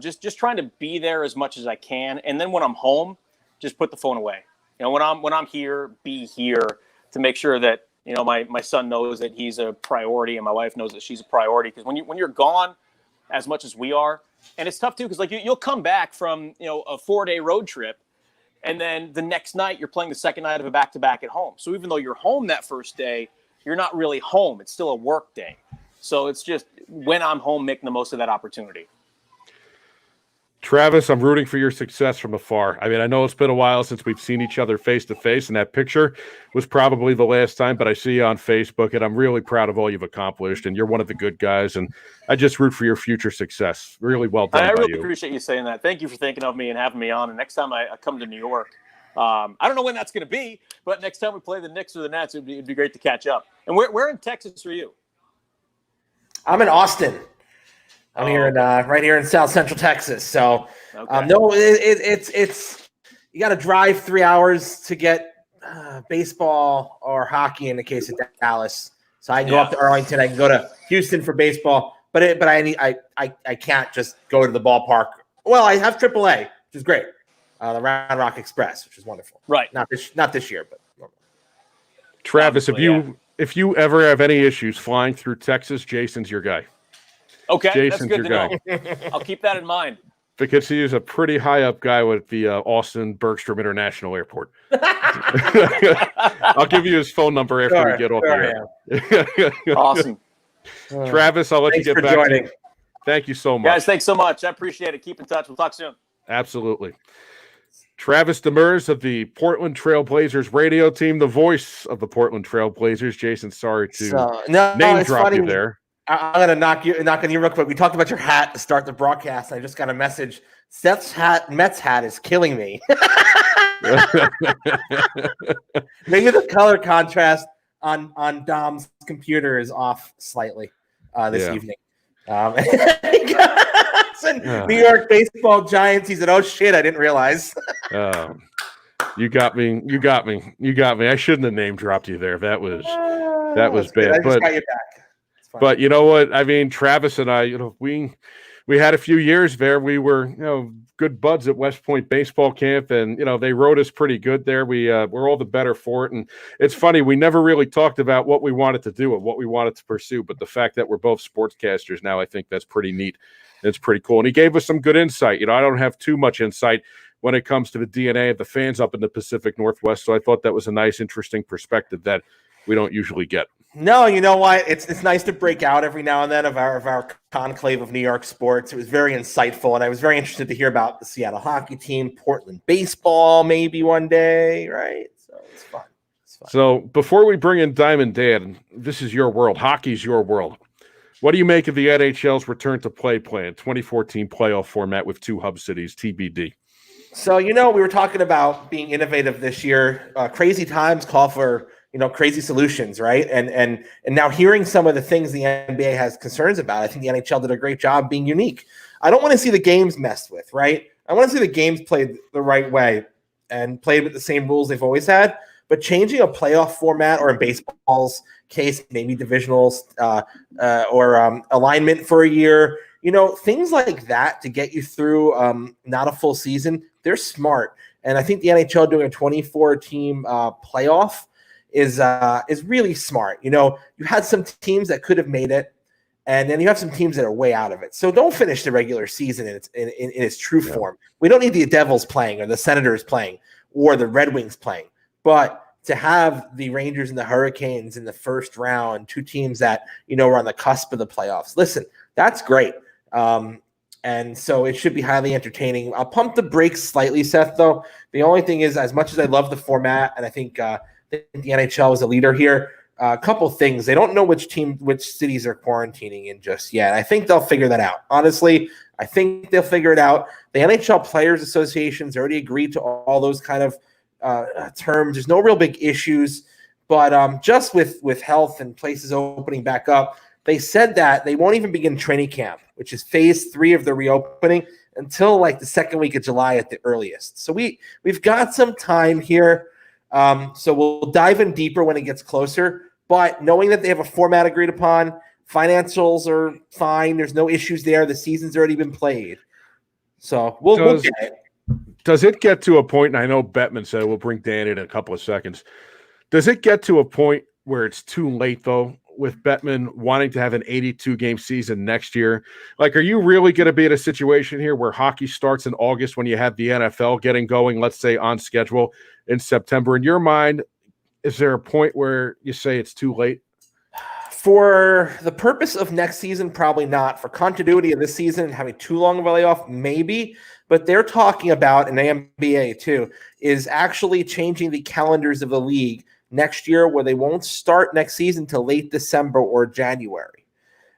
Just trying to be there as much as I can. And then when I'm home, just put the phone away. You know, when I'm here, be here to make sure that, you know, my son knows that he's a priority and my wife knows that she's a priority. Because when you're gone as much as we are, and it's tough too, because like you'll come back from, you know, a 4-day road trip, and then the next night you're playing the second night of a back-to-back at home. So even though you're home that first day, you're not really home. It's still a work day. So it's just when I'm home, making the most of that opportunity. Travis, I'm rooting for your success from afar. I mean, I know it's been a while since we've seen each other face to face, and that picture was probably the last time, but I see you on Facebook, and I'm really proud of all you've accomplished, and you're one of the good guys, and I just root for your future success. Really well done by you. I really appreciate you saying that. Thank you for thinking of me and having me on, and next time I come to New York, I don't know when that's going to be, but next time we play the Knicks or the Nets, it'd be great to catch up. And where in Texas are you? I'm in Austin. I'm here in right here in South Central Texas. So Okay. no, it's you got to drive 3 hours to get baseball or hockey in the case of Dallas. So I can go up to Arlington. I can go to Houston for baseball, but I can't just go to the ballpark. Well, I have AAA, which is great. The Round Rock Express, which is wonderful. Right. Not this year, but normal. Travis, if you ever have any issues flying through Texas, Jason's your guy. Okay, Jason's that's good your to know. I'll keep that in mind. Because he is a pretty high up guy with the Austin Bergstrom International Airport. I'll give you his phone number after we get off the air. Awesome. Travis, I'll let you get back. Joining. Thank you so much. Guys, thanks so much. I appreciate it. Keep in touch. We'll talk soon. Absolutely. Travis Demers of the Portland Trail Blazers radio team, the voice of the Portland Trail Blazers. Jason, sorry to name drop you there. I'm going to knock on you real quick. We talked about your hat to start the broadcast. I just got a message. Seth's Mets hat is killing me. Maybe the color contrast on Dom's computer is off slightly this evening. New York baseball Giants. He said, "Oh shit, I didn't realize." You got me. I shouldn't have name dropped you there. That was bad. I just got you back. But you know what? I mean, Travis and I, you know, we had a few years there. We were, you know, good buds at West Point baseball camp, and you know, they wrote us pretty good there. We're all the better for it. And it's funny, we never really talked about what we wanted to do and what we wanted to pursue. But the fact that we're both sportscasters now, I think that's pretty neat. It's pretty cool. And he gave us some good insight. You know, I don't have too much insight when it comes to the DNA of the fans up in the Pacific Northwest. So I thought that was a nice, interesting perspective that we don't usually get. No, you know what? It's nice to break out every now and then of our conclave of New York sports. It was very insightful, and I was very interested to hear about the Seattle hockey team, Portland baseball, maybe one day, right? So it's fun. It's fun. So before we bring in Diamond Dan, this is your world. Hockey's your world. What do you make of the NHL's return to play plan, 2014 playoff format with 2 hub cities, TBD? So, we were talking about being innovative this year. Crazy times call for crazy solutions, right? And now hearing some of the things the NBA has concerns about, I think the NHL did a great job being unique. I don't want to see the games messed with, right? I want to see the games played the right way and played with the same rules they've always had. But changing a playoff format, or in baseball's case, maybe divisionals or alignment for a year, things like that to get you through not a full season, they're smart. And I think the NHL doing a 24-team playoff is really smart. You had some teams that could have made it, and then you have some teams that are way out of it. So don't finish the regular season in its true form. We don't need the Devils playing or the Senators playing or the Red Wings playing. But to have the Rangers and the Hurricanes in the first round, 2 teams that, are on the cusp of the playoffs, listen, that's great. And so it should be highly entertaining. I'll pump the brakes slightly, Seth, though. The only thing is, as much as I love the format, and I think the NHL is a leader here, a couple things. They don't know which cities are quarantining in just yet. I think they'll figure that out. Honestly, I think they'll figure it out. The NHL Players Association's already agreed to all those kind of terms. There's no real big issues, but just with health and places opening back up, they said that they won't even begin training camp, which is phase 3 of the reopening, until like the second week of July at the earliest. So we've got some time here. So we'll dive in deeper when it gets closer. But knowing that they have a format agreed upon, financials are fine. There's no issues there. The season's already been played. So we'll get it. Does it get to a point, and I know Bettman said we'll bring Dan in a couple of seconds. Does it get to a point where it's too late, though, with Bettman wanting to have an 82-game season next year? Like, are you really going to be in a situation here where hockey starts in August when you have the NFL getting going, let's say, on schedule in September? In your mind, is there a point where you say it's too late? For the purpose of next season, probably not. For continuity of this season and having too long of a layoff, maybe. But they're talking about, and the NBA too, is actually changing the calendars of the league next year, where they won't start next season till late December or January.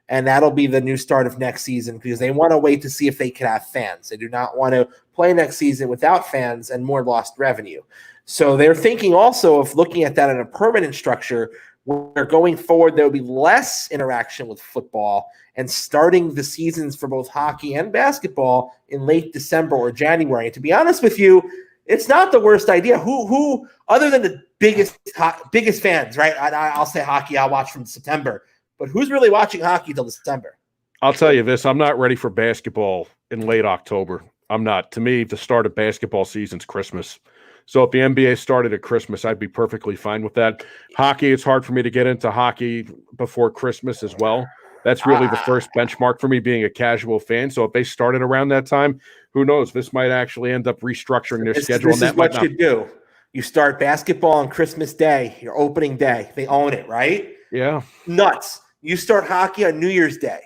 And that'll be the new start of next season, because they want to wait to see if they can have fans. They do not want to play next season without fans and more lost revenue. So they're thinking also of looking at that in a permanent structure, where going forward there will be less interaction with football, and starting the seasons for both hockey and basketball in late December or January. And to be honest with you, it's not the worst idea. Who other than the biggest fans, right? I'll say hockey, I'll watch from September. But who's really watching hockey till December? I'll tell you this, I'm not ready for basketball in late October. I'm not. To me, the start of basketball season's Christmas. So if the NBA started at Christmas, I'd be perfectly fine with that. Hockey, it's hard for me to get into hockey before Christmas as well. That's really the first benchmark for me, being a casual fan. So if they started around that time, who knows? This might actually end up restructuring their schedule. This is what you do. You start basketball on Christmas Day, your opening day. They own it, right? Yeah. Nuts. You start hockey on New Year's Day,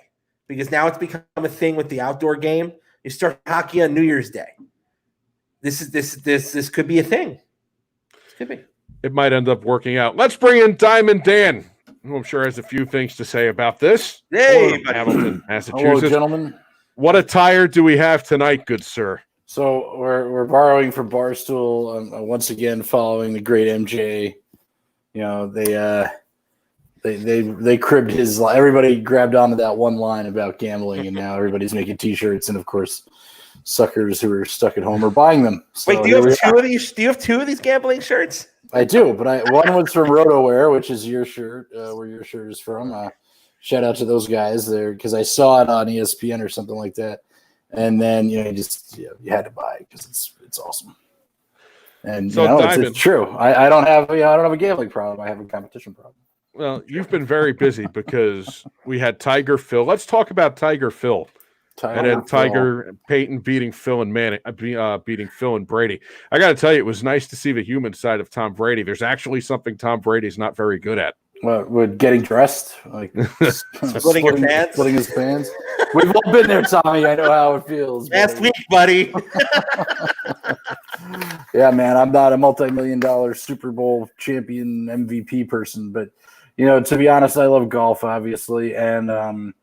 because now it's become a thing with the outdoor game. You start hockey on New Year's Day. This could be a thing. This could be. It might end up working out. Let's bring in Diamond Dan, who I'm sure has a few things to say about this. Hey, Hamilton, Massachusetts. Hello, gentlemen. What attire do we have tonight, good sir? So we're borrowing from Barstool once again, following the great MJ. You know, they cribbed his. Everybody grabbed onto that one line about gambling, and now everybody's making T-shirts, and of course, suckers who are stuck at home are buying them. So wait, do you have 2 of these? Do you have 2 of these gambling shirts? I do, but one was from RotoWare, which is your shirt, where your shirt is from. Shout out to those guys there, because I saw it on ESPN or something like that, and then you had to buy it because it's awesome. And so it's true. I don't have a gambling problem. I have a competition problem. Well, you've been very busy because we had Tiger Phil. Let's talk about Tiger Phil. And then Tiger Peyton beating Phil and Manning, beating Phil and Brady. I got to tell you, it was nice to see the human side of Tom Brady. There's actually something Tom Brady's not very good at. What, with getting dressed, like Splitting your pants? splitting his pants. We've all been there, Tommy. I know how it feels. Last week, buddy. Yeah, man, I'm not a multi-million-dollar Super Bowl champion MVP person, but to be honest, I love golf, obviously, and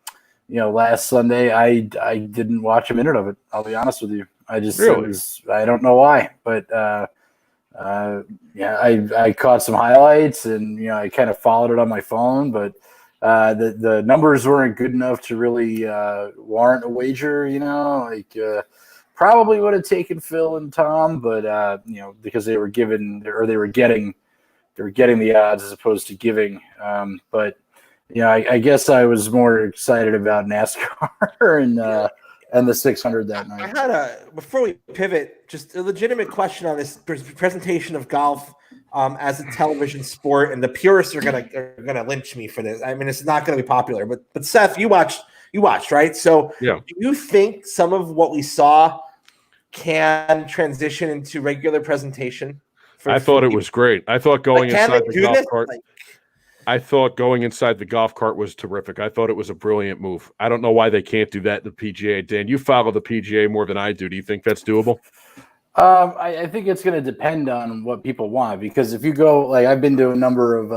last Sunday I didn't watch a minute of it. I'll be honest with you. I just I don't know why, but I caught some highlights and I kind of followed it on my phone, but the numbers weren't good enough to really warrant a wager. Probably would have taken Phil and Tom, but because they were getting the odds as opposed to giving. But I guess I was more excited about NASCAR and the 600 that night. I had before we pivot, just a legitimate question on this presentation of golf as a television sport, and the purists are gonna lynch me for this. I mean, it's not gonna be popular, but Seth, you watched, right? So yeah. Do you think some of what we saw can transition into regular presentation? I thought it was great. I thought going inside the golf cart. I thought going inside the golf cart was terrific. I thought it was a brilliant move. I don't know why they can't do that in the PGA. Dan, you follow the PGA more than I do. Do you think that's doable? I think it's going to depend on what people want, because if you go, I've been to a number of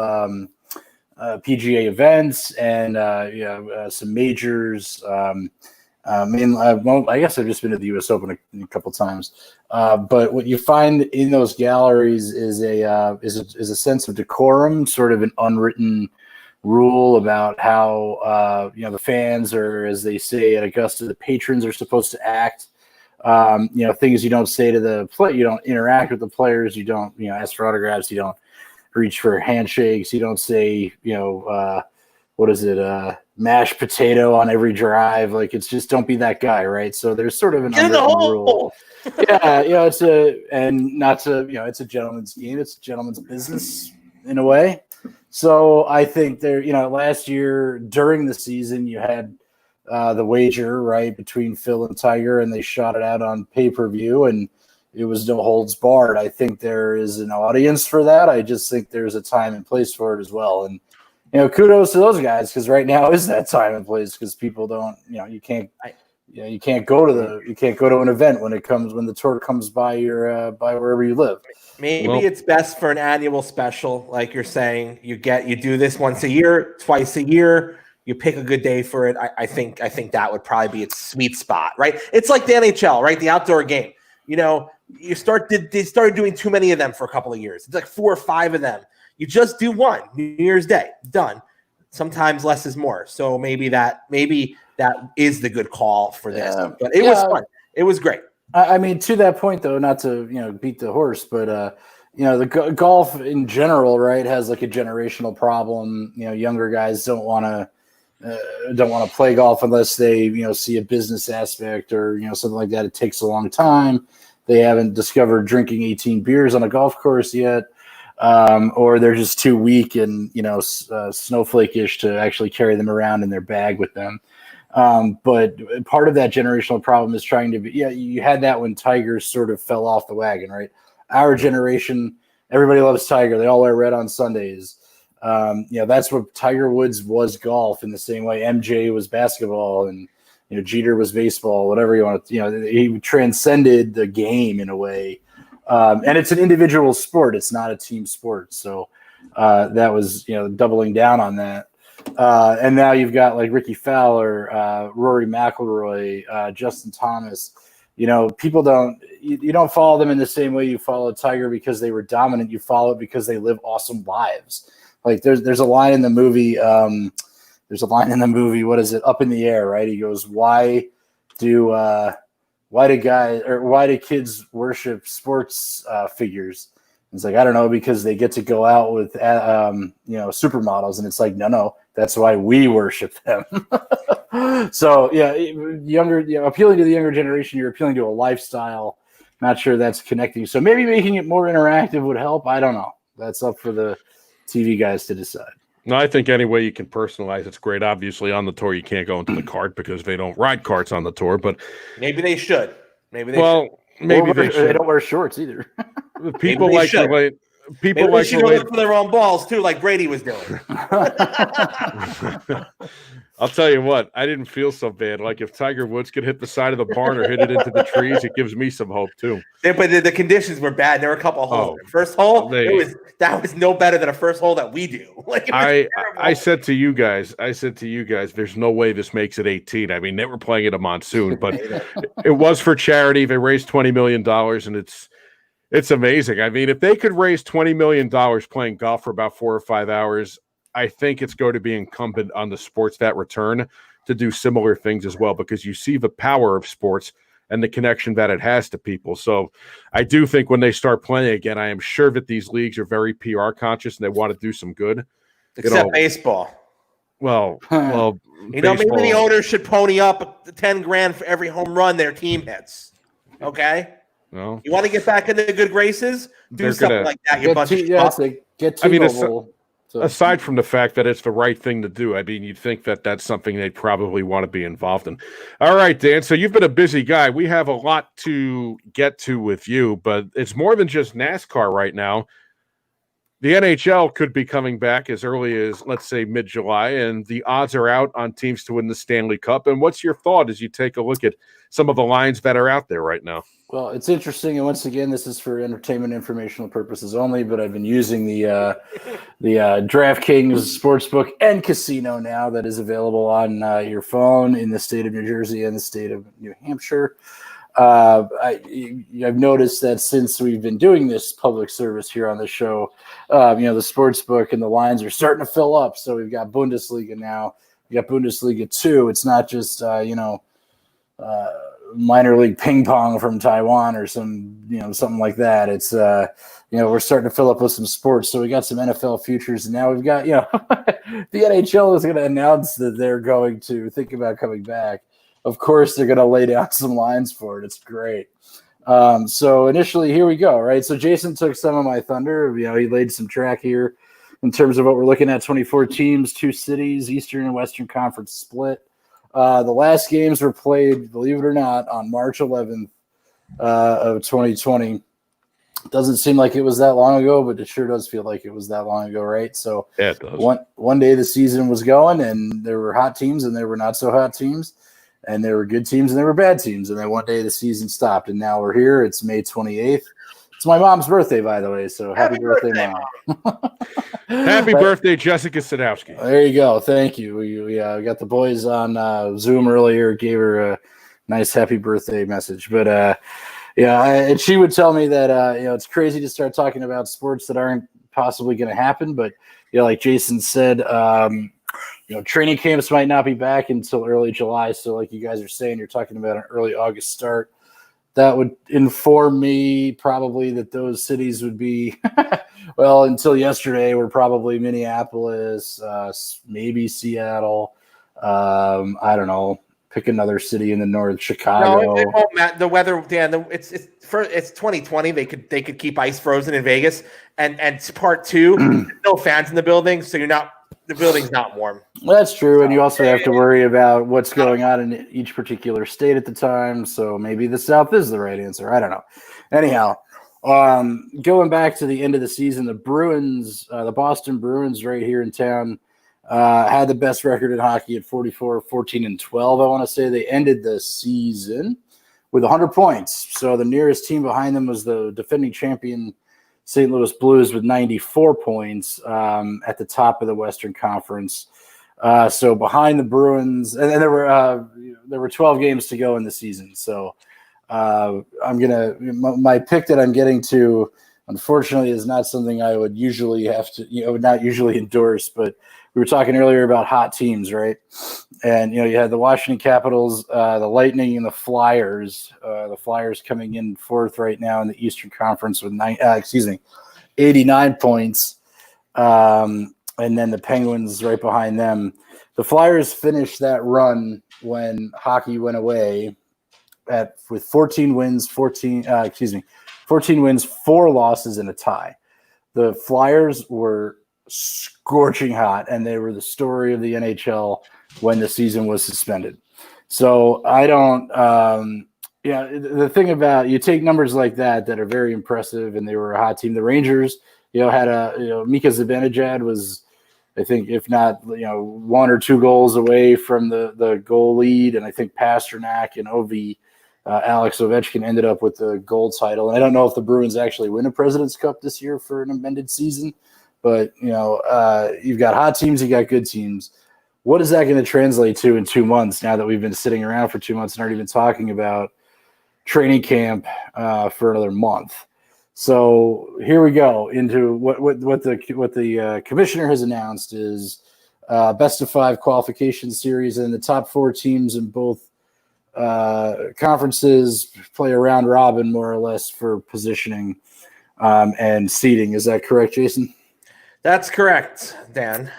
PGA events and some majors. I guess I've just been to the U.S. Open a couple times. But what you find in those galleries is a sense of decorum, sort of an unwritten rule about how the fans, or as they say at Augusta, the patrons are supposed to act. Things you don't say to the play, you don't interact with the players, you don't ask for autographs, you don't reach for handshakes, you don't say what is it, mashed potato on every drive. It's just, don't be that guy, right? So there's sort of an unwritten rule. It's a gentleman's game. It's a gentleman's business in a way. So I think last year during the season you had the wager, right, between Phil and Tiger, and they shot it out on pay-per-view, and it was no holds barred. I think there is an audience for that. I just think there's a time and place for it as well. And kudos to those guys, because right now is that time and place, because people don't, you can't go to an event when the tour comes by by wherever you live. Maybe it's best for an annual special, like you're saying. You do this once a year, twice a year. You pick a good day for it. I think that would probably be its sweet spot, right? It's like the NHL, right? The outdoor game. They started doing too many of them for a couple of years. It's like 4 or 5 of them. You just do one, New Year's Day, done. Sometimes less is more. So maybe that is the good call for this. But it was fun. It was great. I mean, to that point, though, not to beat the horse, but the golf in general, right, has like a generational problem. Younger guys don't want to play golf unless they see a business aspect or something like that. It takes a long time. They haven't discovered drinking 18 beers on a golf course yet. Or they're just too weak and snowflake-ish to actually carry them around in their bag with them. But part of that generational problem is trying to be. You had that when Tiger sort of fell off the wagon, right? Our generation, everybody loves Tiger. They all wear red on Sundays. That's what Tiger Woods was golf in the same way MJ was basketball and Jeter was baseball. Whatever you want to. He transcended the game in a way. And it's an individual sport. It's not a team sport. So that was, doubling down on that. And now you've got like Ricky Fowler, Rory McIlroy, Justin Thomas. People you don't follow them in the same way you follow Tiger because they were dominant. You follow it because they live awesome lives. Like there's a line in the movie. What is it? Up in the Air, right? He goes, why do kids worship sports figures? It's like, I don't know, because they get to go out with supermodels, and it's like, no, that's why we worship them. So appealing to the younger generation, you're appealing to a lifestyle. Not sure that's connecting. So maybe making it more interactive would help. I don't know. That's up for the TV guys to decide. No, I think any way you can personalize it's great. Obviously, on the tour, you can't go into the cart because they don't ride carts on the tour. But maybe they should. Maybe they don't wear shorts either. People like people Maybe like they should go look for their own balls too, like Brady was doing. I'll tell you what, I didn't feel so bad. Like if Tiger Woods could hit the side of the barn or hit it into the trees, it gives me some hope too. Yeah, but the conditions were bad. There were a couple of holes. First hole, that was no better than a first hole that we do. Like I said to you guys, there's no way this makes it 18. I mean, they were playing in a monsoon, but it was for charity. They raised $20 million, and it's amazing. I mean, if they could raise $20 million playing golf for about 4 or 5 hours, I think it's going to be incumbent on the sports that return to do similar things as well, because you see the power of sports and the connection that it has to people. So I do think when they start playing again, I am sure that these leagues are very PR conscious and they want to do some good. Except baseball. Well, baseball. Maybe the owners should pony up $10,000 for every home run their team hits. Okay? No. You want to get back into the good graces? Do something like that. You bunch of aside from the fact that it's the right thing to do, I mean, you'd think that that's something they'd probably want to be involved in. All right, Dan, so you've been a busy guy. We have a lot to get to with you, but it's more than just NASCAR right now. The NHL could be coming back as early as, let's say, mid-July, and the odds are out on teams to win the Stanley Cup. And what's your thought as you take a look at some of the lines that are out there right now? Well, it's interesting, and once again, this is for entertainment, informational purposes only. But I've been using the DraftKings Sportsbook and Casino now that is available on your phone in the state of New Jersey and the state of New Hampshire. I've noticed that since we've been doing this public service here on the show, the Sportsbook and the lines are starting to fill up. So we've got Bundesliga now. We got Bundesliga 2. It's not just minor league ping pong from Taiwan or something like that. It's we're starting to fill up with some sports. So we got some NFL futures, and now we've got the NHL is going to announce that they're going to think about coming back. Of course, they're going to lay down some lines for it. It's great. So initially, here we go. Right. So Jason took some of my thunder. He laid some track here in terms of what we're looking at: 24 teams, 2 cities, Eastern and Western Conference split. The last games were played, believe it or not, on March 11th of 2020. Doesn't seem like it was that long ago, but it sure does feel like it was that long ago, right? So yeah, it does. One day the season was going, and there were hot teams, and there were not so hot teams, and there were good teams, and there were bad teams, and then one day the season stopped, and now we're here. It's May 28th. It's my mom's birthday, by the way, so happy birthday, Mom. Happy birthday, Jessica Sadowski. There you go. Thank you. We got the boys on Zoom earlier, gave her a nice happy birthday message. But, and she would tell me that, it's crazy to start talking about sports that aren't possibly going to happen. But, like Jason said, training camps might not be back until early July. So like you guys are saying, you're talking about an early August start. That would inform me probably that those cities would be, well, until yesterday, were probably Minneapolis, maybe Seattle. I don't know. Pick another city in the north, Chicago. No, the weather, Dan. It's 2020. They could keep ice frozen in Vegas, and it's part 2. No fans in the building, so the building's not warm. Well, that's true, and you also have to worry about what's going on in each particular state at the time. So maybe the South is the right answer. I don't know. Anyhow, going back to the end of the season, the Bruins, the Boston Bruins, right here in town, had the best record in hockey at 44, 14, and 12. I want to say they ended the season with 100 points. So the nearest team behind them was the defending champion St. Louis Blues with 94 points at the top of the Western Conference. So behind the Bruins, and there were 12 games to go in the season. So my pick that I'm getting to, unfortunately, is not something I would usually have to, would not usually endorse. But we were talking earlier about hot teams, right? And you had the Washington Capitals, the Lightning, and the Flyers. The Flyers coming in 4th right now in the Eastern Conference with 89 points, and then the Penguins right behind them. The Flyers finished that run when hockey went away with 14 wins, 4 losses, and a tie. The Flyers were scorching hot, and they were the story of the NHL when the season was suspended. So I don't, the thing about, you take numbers like that are very impressive, and they were a hot team. The Rangers had Mika Zibanejad was, I think, if not, 1 or 2 goals away from the goal lead. And I think Pasternak and Alex Ovechkin ended up with the gold title. And I don't know if the Bruins actually win a President's Cup this year for an amended season, but you've got hot teams, you got good teams. What is that going to translate to in 2 months now that we've been sitting around for 2 months and aren't even talking about training camp for another month? So here we go into what the commissioner has announced is best of 5 qualification series, and the top 4 teams in both conferences play a round robin more or less for positioning and seeding. Is that correct, Jason? That's correct, Dan.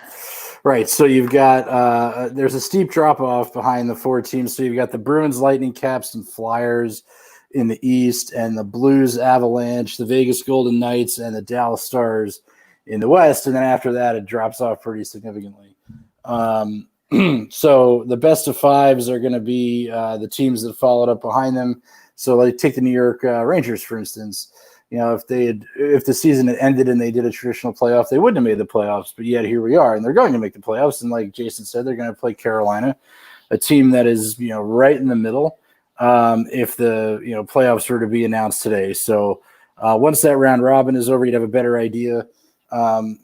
Right. So you've got there's a steep drop off behind the 4 teams. So you've got the Bruins, Lightning, Caps, and Flyers in the East, and the Blues, Avalanche, the Vegas Golden Knights, and the Dallas Stars in the West. And then after that, it drops off pretty significantly. So the best of 5s are going to be the teams that followed up behind them. So like take the New York Rangers, for instance. If the season had ended and they did a traditional playoff, they wouldn't have made the playoffs. But yet here we are, and they're going to make the playoffs. And like Jason said, they're going to play Carolina, a team that is right in the middle. If the playoffs were to be announced today. So once that round robin is over, you'd have a better idea. I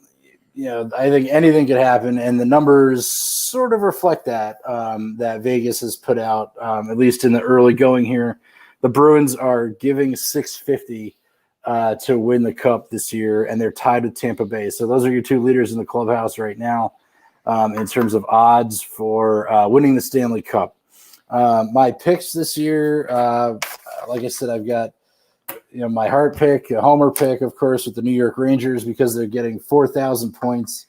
think anything could happen, and the numbers sort of reflect that that Vegas has put out, at least in the early going here. The Bruins are giving $650 to win the Cup this year, and they're tied with Tampa Bay. So those are your 2 leaders in the clubhouse right now in terms of odds for winning the Stanley Cup. My picks this year, like I said, I've got my heart pick, a homer pick, of course, with the New York Rangers because they're getting 4,000 points,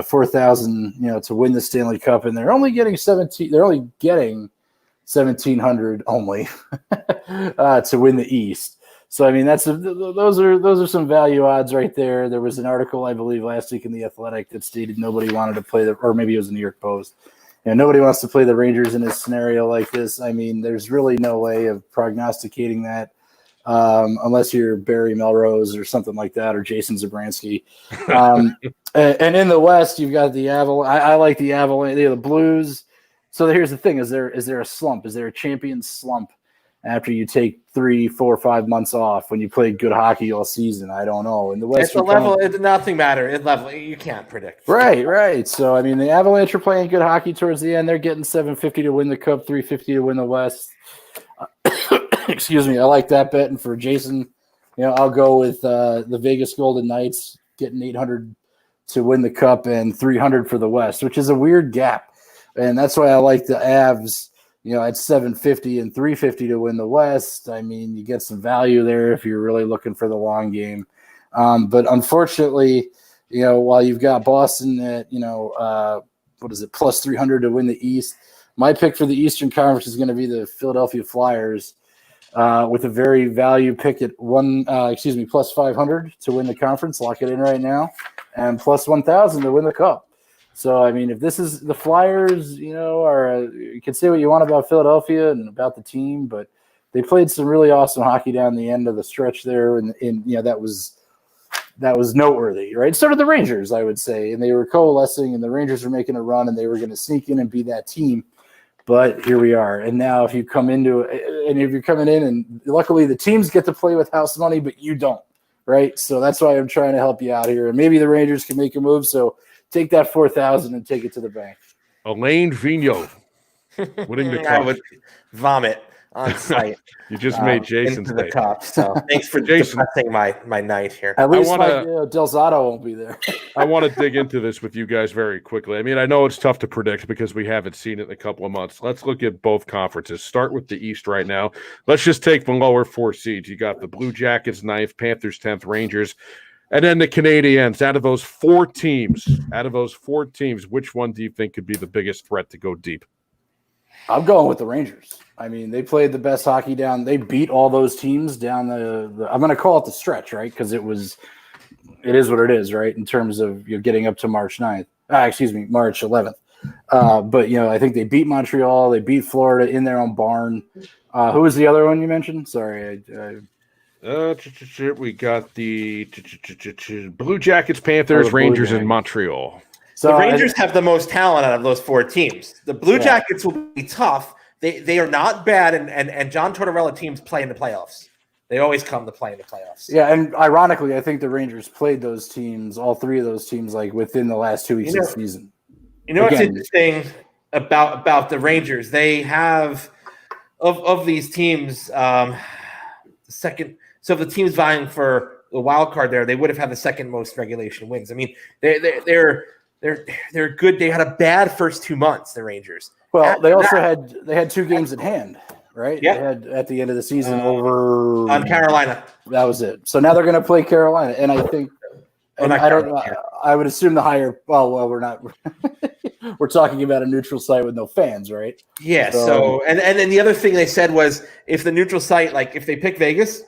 4,000 to win the Stanley Cup, and they're only getting 1,700 only to win the East. So I mean those are some value odds right there. There was an article I believe last week in The Athletic that stated nobody wanted to play or maybe it was the New York Post. Nobody wants to play the Rangers in a scenario like this. I mean, there's really no way of prognosticating that unless you're Barry Melrose or something like that, or Jason Zabransky. And in the West, you've got the Avalanche. I like the Avalanche, the Blues. So here's the thing: is there a slump? Is there a champion slump after you take 3, 4, 5 months off when you played good hockey all season? I don't know. In the West, It's a level. Nothing matters. It's level. You can't predict. Right. So I mean, the Avalanche are playing good hockey towards the end. They're getting $750 to win the Cup, $350 to win the West. Excuse me. I like that bet. And for Jason, I'll go with the Vegas Golden Knights getting $800 to win the Cup and $300 for the West, which is a weird gap, and that's why I like the Avs. At $750 and $350 to win the West. I mean, you get some value there if you're really looking for the long game. But unfortunately, while you've got Boston at, plus 300 to win the East, my pick for the Eastern Conference is going to be the Philadelphia Flyers with a very value pick at plus 500 to win the conference. Lock it in right now, and plus 1,000 to win the Cup. So, I mean, if this is the Flyers, you can say what you want about Philadelphia and about the team, but they played some really awesome hockey down the end of the stretch there. And that was noteworthy, right? So did the Rangers, I would say. And they were coalescing, and the Rangers were making a run, and they were going to sneak in and be that team. But here we are. And now if you're coming in, and luckily the teams get to play with house money, but you don't, right? So that's why I'm trying to help you out here. And maybe the Rangers can make a move. So take that 4,000 and take it to the bank. Alain Vigneault winning the Cup. I would vomit on site. You just made Jason's into the day. Cup. So thanks for depressing my night here. At least Del Zotto won't be there. I want to dig into this with you guys very quickly. I mean, I know it's tough to predict because we haven't seen it in a couple of months. Let's look at both conferences. Start with the East right now. Let's just take the lower 4 seeds. You got the Blue Jackets 9th, Panthers 10th, Rangers. And then the Canadiens. Out of those four teams, which one do you think could be the biggest threat to go deep? I'm going with the Rangers. I mean, they played the best hockey down. They beat all those teams down the I'm going to call it the stretch, right? Because it is what it is, right? In terms of getting up to March 9th. March 11th. But, I think they beat Montreal. They beat Florida in their own barn. Who was the other one you mentioned? Sorry. We got the Blue Jackets, Panthers, Blue Rangers, Jackets. and Montreal. So the Rangers have the most talent out of those 4 teams. The Blue Jackets will be tough. They are not bad, and John Tortorella teams play in the playoffs. They always come to play in the playoffs. Yeah, and ironically, I think the Rangers played those teams, all 3 of those teams, like within the last 2 weeks of the season. You know what's interesting about the Rangers? They have of these teams, second. So if the teams vying for the wild card there, they would have had the second most regulation wins. I mean, they're good. They had a bad first 2 months, the Rangers. Well, they had 2 games at hand, right? Yeah. They had at the end of the season over on Carolina. That was it. So now they're going to play Carolina, and I think I don't know. I would assume the higher. Well, we're not. We're talking about a neutral site with no fans, right? Yeah. So and then the other thing they said was if the neutral site, like if they pick Vegas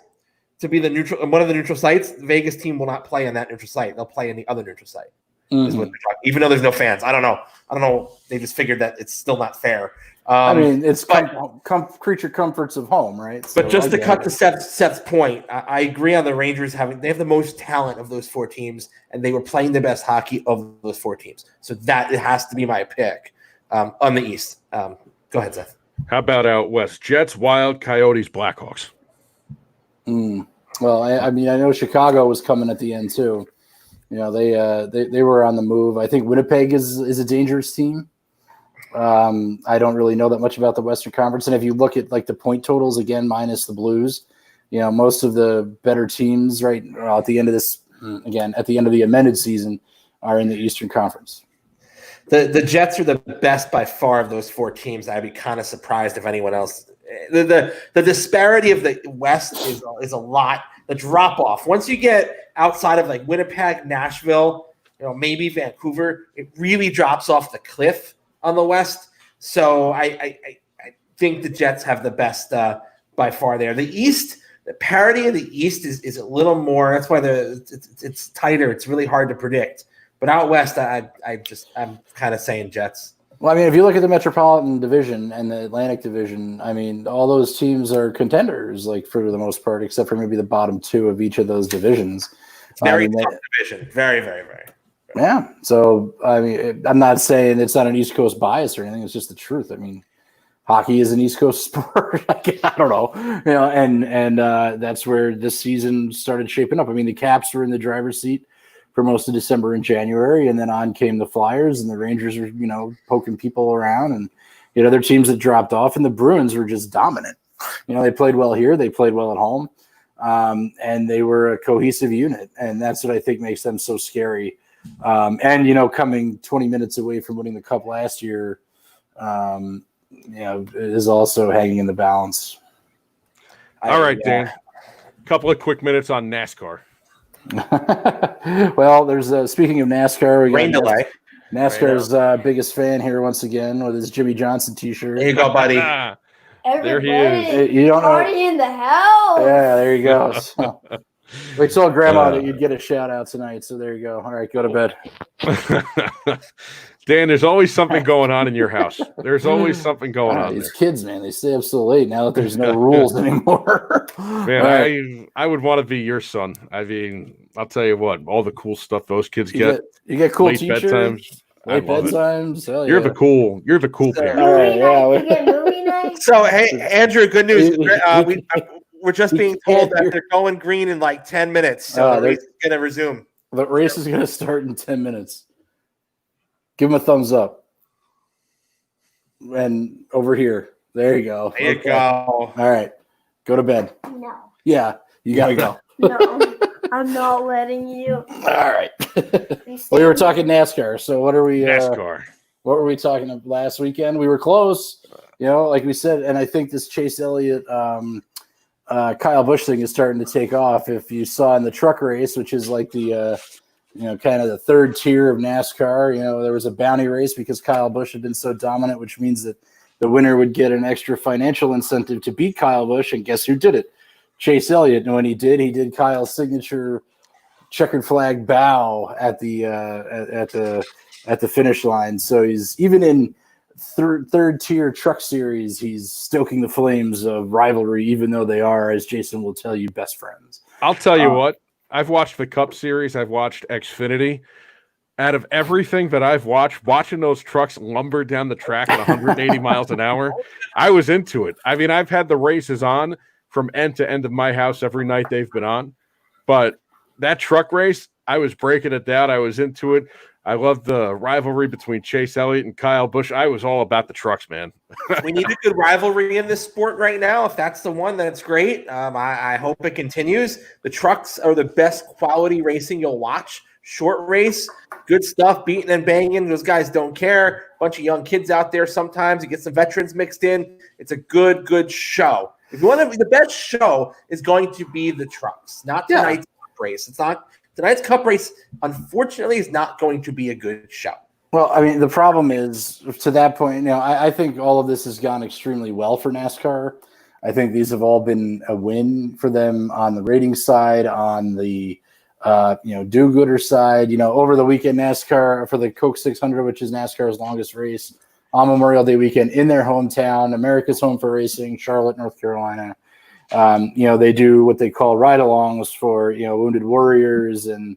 to be the neutral one of the neutral sites, the Vegas team will not play on that neutral site. They'll play in the other neutral site. Is what they're talking, even though there's no fans. I don't know. They just figured that it's still not fair. I mean, it's creature comforts of home, right? But just to cut to Seth's point, I agree on the Rangers they have the most talent of those 4 teams, and they were playing the best hockey of those 4 teams. So that it has to be my pick on the East. Go ahead, Seth. How about out west? Jets, Wild, Coyotes, Blackhawks. Well, I mean, I know Chicago was coming at the end too. You know, they were on the move. I think Winnipeg is a dangerous team. I don't really know that much about the Western Conference. And if you look at like the point totals, again, minus the Blues, you know, most of the better teams at the end of the amended season are in the Eastern Conference. The Jets are the best by far of those 4 teams. I'd be kind of surprised if anyone else. The disparity of the West is a lot. The drop off once you get outside of like Winnipeg, Nashville, you know, maybe Vancouver, it really drops off the cliff on the West. So I think the Jets have the best by far there. The East, the parity of the East is a little more. That's why it's tighter. It's really hard to predict. But out West, I'm kind of saying Jets. Well, I mean, if you look at the Metropolitan Division and the Atlantic Division, I mean, all those teams are contenders, like for the most part, except for maybe the bottom 2 of each of those divisions. It's very tough division. Very, very, very. Yeah. So, I mean, I'm not saying it's not an East Coast bias or anything. It's just the truth. I mean, hockey is an East Coast sport. I don't know. You know, and that's where this season started shaping up. I mean, the Caps were in the driver's seat for most of December and January, and then on came the Flyers, and the Rangers were, you know, poking people around, and you know, other teams that dropped off, and the Bruins were just dominant. You know, they played well here, they played well at home, and they were a cohesive unit, and that's what I think makes them so scary. And you know, coming 20 minutes away from winning the Cup last year, you know, is also hanging in the balance. All right, Dan. A couple of quick minutes on NASCAR. Well, there's speaking of NASCAR, we got Rain delay. NASCAR's biggest fan here once again with his Jimmy Johnson T-shirt. There you go, buddy. There he is. You don't party in the house. Yeah, there you go. So, we told Grandma that you'd get a shout out tonight, so there you go. All right, go to bed. Dan, there's always something going on in your house. There's always something going on. These kids, man, they stay up so late now that there's no rules anymore. Man, right. I would want to be your son. I mean, I'll tell you what, all the cool stuff those kids get. You get cool late T-shirts, bedtimes. late bedtimes. You're the cool parent. All right, You get movie night? So, hey, Andrew, good news. We're just being told that they're going green in like 10 minutes. So the race is going to resume. The race is going to start in 10 minutes. Give them a thumbs up. And over here. There you go. There you go. All right. Go to bed. No. Yeah, you got to go. No. I'm not letting you. All right. Well, we were talking NASCAR. So what are we? NASCAR. What were we talking about last weekend? We were close, you know, like we said, and I think this Chase Elliott, Kyle Busch thing is starting to take off. If you saw in the truck race, which is like the, you know, kind of the third tier of NASCAR, you know, there was a bounty race because Kyle Busch had been so dominant, which means that the winner would get an extra financial incentive to beat Kyle Busch. And guess who did it? Chase Elliott. And when he did Kyle's signature checkered flag bow at the finish line. So he's even in third tier truck series, he's stoking the flames of rivalry, even though they are, as Jason will tell you, best friends. I'll tell you what. I've watched the Cup Series. I've watched Xfinity. Out of everything that I've watched, watching those trucks lumber down the track at 180 miles an hour, I was into it. I mean, I've had the races on from end to end of my house every night they've been on. But that truck race, I was breaking it down. I was into it. I loved the rivalry between Chase Elliott and Kyle Busch. I was all about the trucks, man. We need a good rivalry in this sport right now. If that's the one, then it's great. I hope it continues. The trucks are the best quality racing you'll watch. Short race, good stuff, beating and banging. Those guys don't care. Bunch of young kids out there sometimes. You get some veterans mixed in. It's a good show. If you want to be the best show, is going to be the trucks, not tonight's cup race. It's not tonight's cup race. Unfortunately, is not going to be a good show. Well, I mean, the problem is to that point. I think all of this has gone extremely well for NASCAR. I think these have all been a win for them on the rating side, on the do-gooder side. Over the weekend, NASCAR for the Coke 600, which is NASCAR's longest race, on Memorial Day weekend in their hometown, America's home for racing, Charlotte, North Carolina. They do what they call ride-alongs for wounded warriors and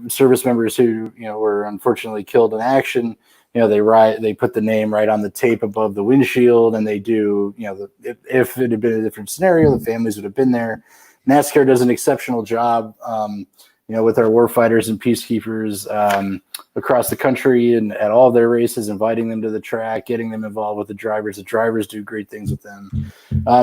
service members who were unfortunately killed in action. They put the name right on the tape above the windshield, and they do. If it had been a different scenario, the families would have been there. NASCAR does an exceptional job, with our warfighters and peacekeepers across the country and at all their races, inviting them to the track, getting them involved with the drivers. The drivers do great things with them.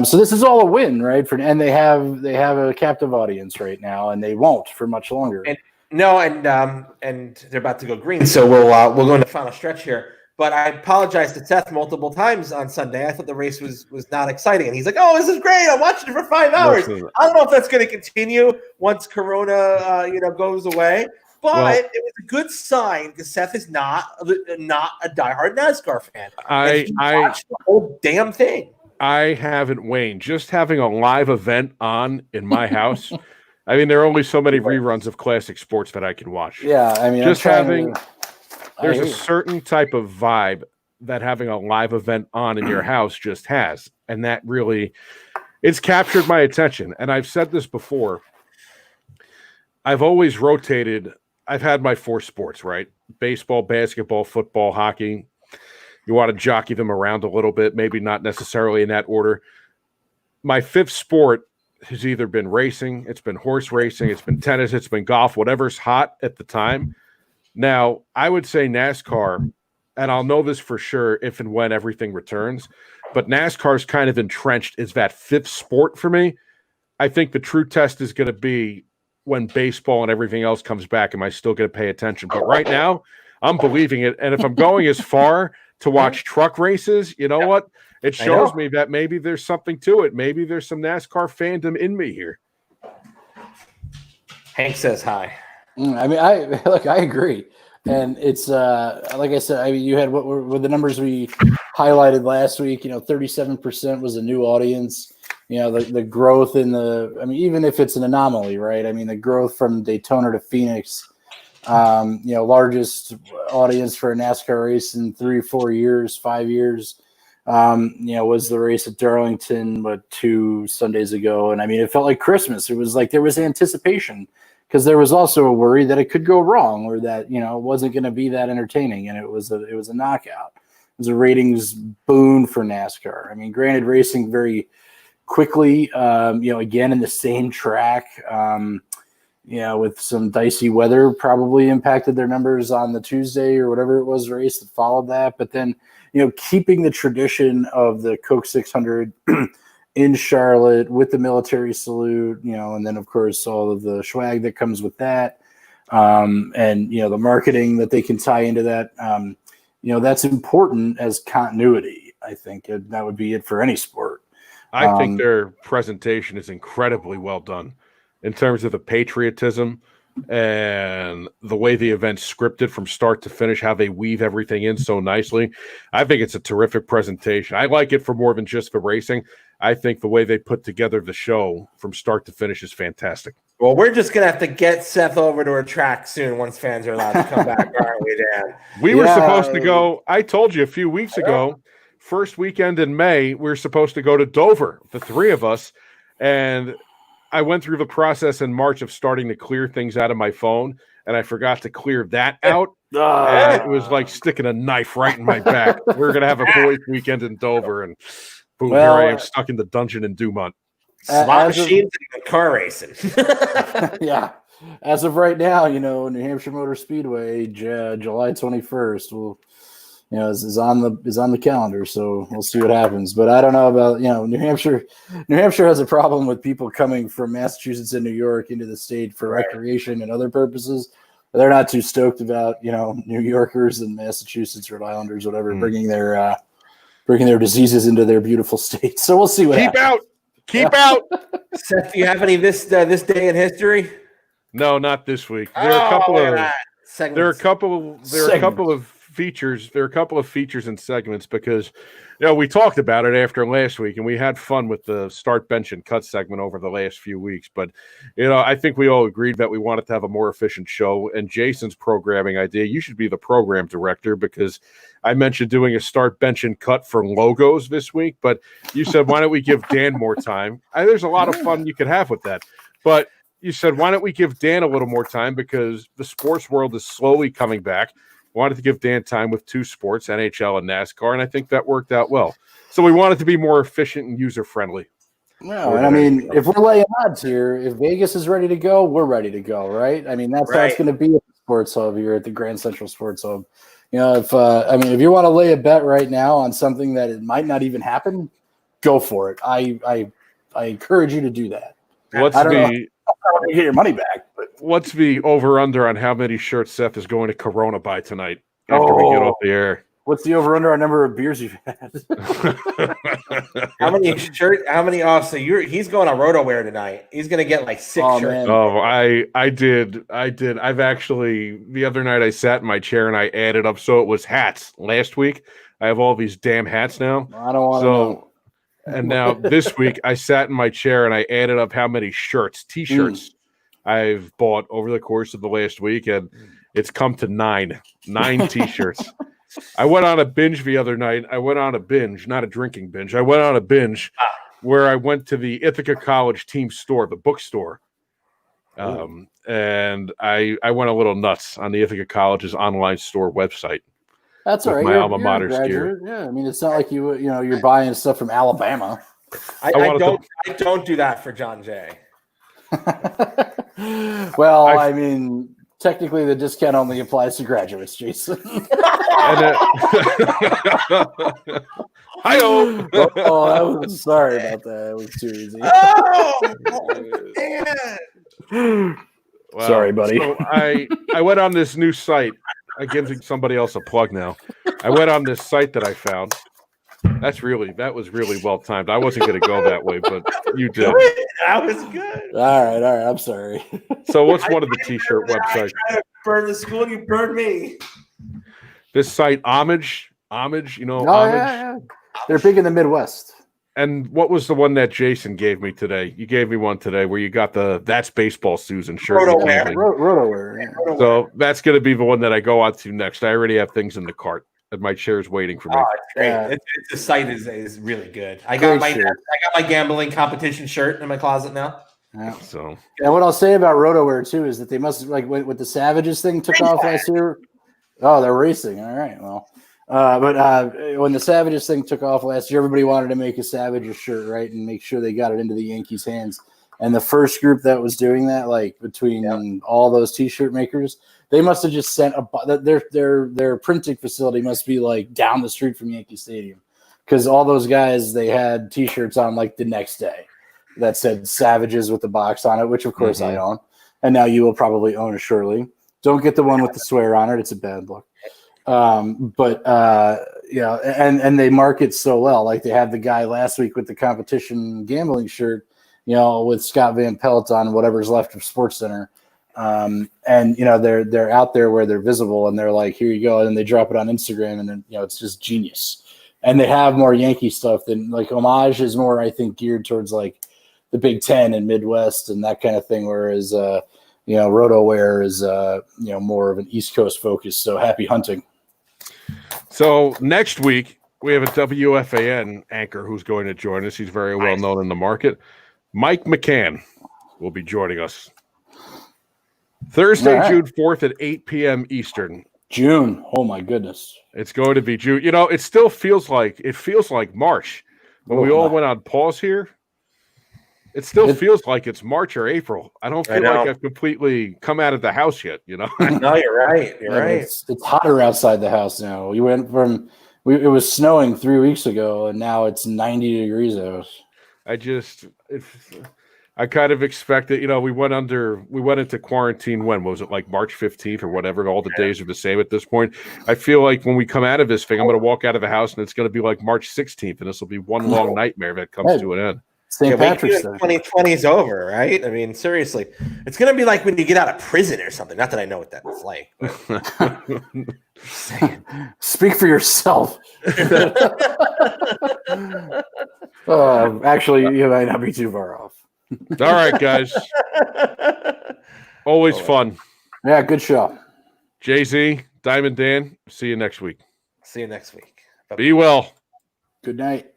So this is all a win, right? And they have a captive audience right now, and they won't for much longer. And they're about to go green, so we'll go into the final stretch here. But I apologized to Seth multiple times on Sunday. I thought the race was not exciting. And he's like, oh, this is great. I'm watching it for 5 hours. I don't know if that's going to continue once Corona goes away. But it was a good sign because Seth is not a diehard NASCAR fan. I watched the whole damn thing. I haven't waned. Just having a live event on in my house. I mean, there are only so many reruns of classic sports that I can watch. Yeah, I mean, just having – there's a certain type of vibe that having a live event on in your house just has. And that really, it's captured my attention. And I've said this before. I've always rotated. I've had my 4 sports, right? Baseball, basketball, football, hockey. You want to jockey them around a little bit, maybe not necessarily in that order. My 5th sport has either been racing, it's been horse racing, it's been tennis, it's been golf, whatever's hot at the time. Now, I would say NASCAR, and I'll know this for sure if and when everything returns, but NASCAR's kind of entrenched as that 5th sport for me. I think the true test is going to be when baseball and everything else comes back. Am I still going to pay attention? But right now, I'm believing it. And if I'm going as far to watch truck races, you know what? It shows me that maybe there's something to it. Maybe there's some NASCAR fandom in me here. Hank says hi. I mean, I agree. And it's like I said, I mean, you had what were the numbers we highlighted last week? 37% was a new audience. The growth in even if it's an anomaly, right? I mean, the growth from Daytona to Phoenix, largest audience for a NASCAR race in 3-4 years, 5 years, was the race at Darlington, but 2 Sundays ago. And I mean, it felt like Christmas. It was like there was anticipation. Because there was also a worry that it could go wrong or that, it wasn't going to be that entertaining. And it was a knockout. It was a ratings boon for NASCAR. I mean, granted, racing very quickly, again, in the same track, with some dicey weather probably impacted their numbers on the Tuesday or whatever it was race that followed that. But then, keeping the tradition of the Coke 600 in Charlotte with the military salute, and then of course all of the swag that comes with that, and the marketing that they can tie into that, that's important as continuity. I think that would be it for any sport. I think their presentation is incredibly well done in terms of the patriotism and the way the event's scripted from start to finish, how they weave everything in so nicely. I think it's a terrific presentation. I like it for more than just the racing. I think the way they put together the show from start to finish is fantastic. Well, we're just gonna have to get Seth over to a track soon once fans are allowed to come back, aren't we, Dan? We were supposed to go. I told you a few weeks ago, first weekend in May, we were supposed to go to Dover, the three of us. And I went through the process in March of starting to clear things out of my phone, and I forgot to clear that out. And it was like sticking a knife right in my back. We were going to have a boys' weekend in Dover, and boom, here I am stuck in the dungeon in Dumont. Slot machines and car racing. Yeah. As of right now, New Hampshire Motor Speedway, July 21st, is on the calendar. So we'll see what happens. But I don't know about New Hampshire. New Hampshire has a problem with people coming from Massachusetts and New York into the state for recreation and other purposes. They're not too stoked about New Yorkers and Massachusetts, Rhode Islanders, whatever, bringing their diseases into their beautiful state. So we'll see what happens. Keep out. Seth, do you have any this day in history? No, not this week. There are a couple of features. There are a couple of features and segments because we talked about it after last week and we had fun with the start, bench, and cut segment over the last few weeks. But I think we all agreed that we wanted to have a more efficient show. And Jason's programming idea, you should be the program director because I mentioned doing a start, bench, and cut for logos this week. But you said, why don't we give Dan more time? There's a lot of fun you could have with that. But you said, why don't we give Dan a little more time because the sports world is slowly coming back. Wanted to give Dan time with two sports, NHL and NASCAR, and I think that worked out well. So we wanted to be more efficient and user-friendly. No, and I mean, if we're laying odds here, if Vegas is ready to go, we're ready to go, right? I mean, that's how it's going to be at the Sports Hub here at the Grand Central Sports Hub. If you want to lay a bet right now on something that it might not even happen, go for it. I encourage you to do that. I don't know how to get your money back, but what's the over/under on how many shirts Seth is going to Corona by tonight after we get off the air? What's the over/under on number of beers you've had? How many shirts? How many? Oh, so he's going on RotoWare tonight. He's going to get like 6 shirts. Man. Oh, I did. I've actually the other night I sat in my chair and I added up. So it was hats last week. I have all these damn hats now. I don't want to know. And now this week I sat in my chair and I added up how many t-shirts I've bought over the course of the last week, and it's come to 9 t-shirts. I went on a binge the other night. Not a drinking binge. I went on a binge where I went to the Ithaca College team store, the bookstore. And I went a little nuts on the Ithaca College's online store website. That's all right. My alma mater's gear. Yeah, I mean, it's not like you're buying stuff from Alabama. I don't do that for John Jay. Well, I mean, technically the discount only applies to graduates, Jason. Hi-oh. Sorry about that. It was too easy. Oh, Wow. Sorry, buddy. So I went on this new site. I'm giving somebody else a plug now. I went on this site that I found. That was really well timed. I wasn't going to go that way, but you did. That was good. All right. I'm sorry. So what's one of the t-shirt websites? I tried to burn the school, you burned me. This site, Homage, Homage. Yeah. They're big in the Midwest. And what was the one that Jason gave me today? You gave me one today where you got the That's Baseball Susan shirt. RotoWare. Yeah. So that's going to be the one that I go on to next. I already have things in the cart, and my chair's waiting for me. Oh, it's great. The site is really good. I got my gambling competition shirt in my closet now. Yeah. So, and what I'll say about RotoWare too is that they must with the Savages thing took off last year. Oh, they're racing. All right. Well, but when the Savages thing took off last year, everybody wanted to make a Savages shirt, right, and make sure they got it into the Yankees' hands. And the first group that was doing that, like between all those T-shirt makers, they must have just sent their printing facility must be like down the street from Yankee Stadium, because all those guys, they had T-shirts on like the next day that said Savages with the box on it, which of course I own, and now you will probably own shortly. Don't get the one with the swear on it; it's a bad look. And they market so well. Like they had the guy last week with the competition gambling shirt, with Scott Van Pelt on whatever's left of SportsCenter. They're out there where they're visible, and they're like, here you go. And then they drop it on Instagram, and then, it's just genius. And they have more Yankee stuff than like Homage is more, I think, geared towards like the Big Ten and Midwest and that kind of thing. Whereas RotoWare is more of an East Coast focus. So happy hunting. So next week we have a WFAN anchor who's going to join us. He's very well known in the market. Mike McCann will be joining us Thursday, All right. June 4th at 8 p.m. Eastern. June. Oh my goodness. It's going to be June. It still feels like March when we all went on pause here. It still feels like it's March or April. I don't feel like I've completely come out of the house yet. No, you're right. You're right. It's hotter outside the house now. We went from it was snowing 3 weeks ago, and now it's 90 degrees out. I kind of expected, we went into quarantine when was it, like March 15th or whatever? All the days are the same at this point. I feel like when we come out of this thing, I'm going to walk out of the house and it's going to be like March 16th, and this will be one long nightmare that comes to an end. St. Patrick's Day. 2020 is over, right? I mean, seriously, it's going to be like when you get out of prison or something. Not that I know what that's like. Speak for yourself. Actually, you might not be too far off. All right, guys. Always fun. Yeah, good show. JZ, Diamond Dan, see you next week. See you next week. Bye-bye. Be well. Good night.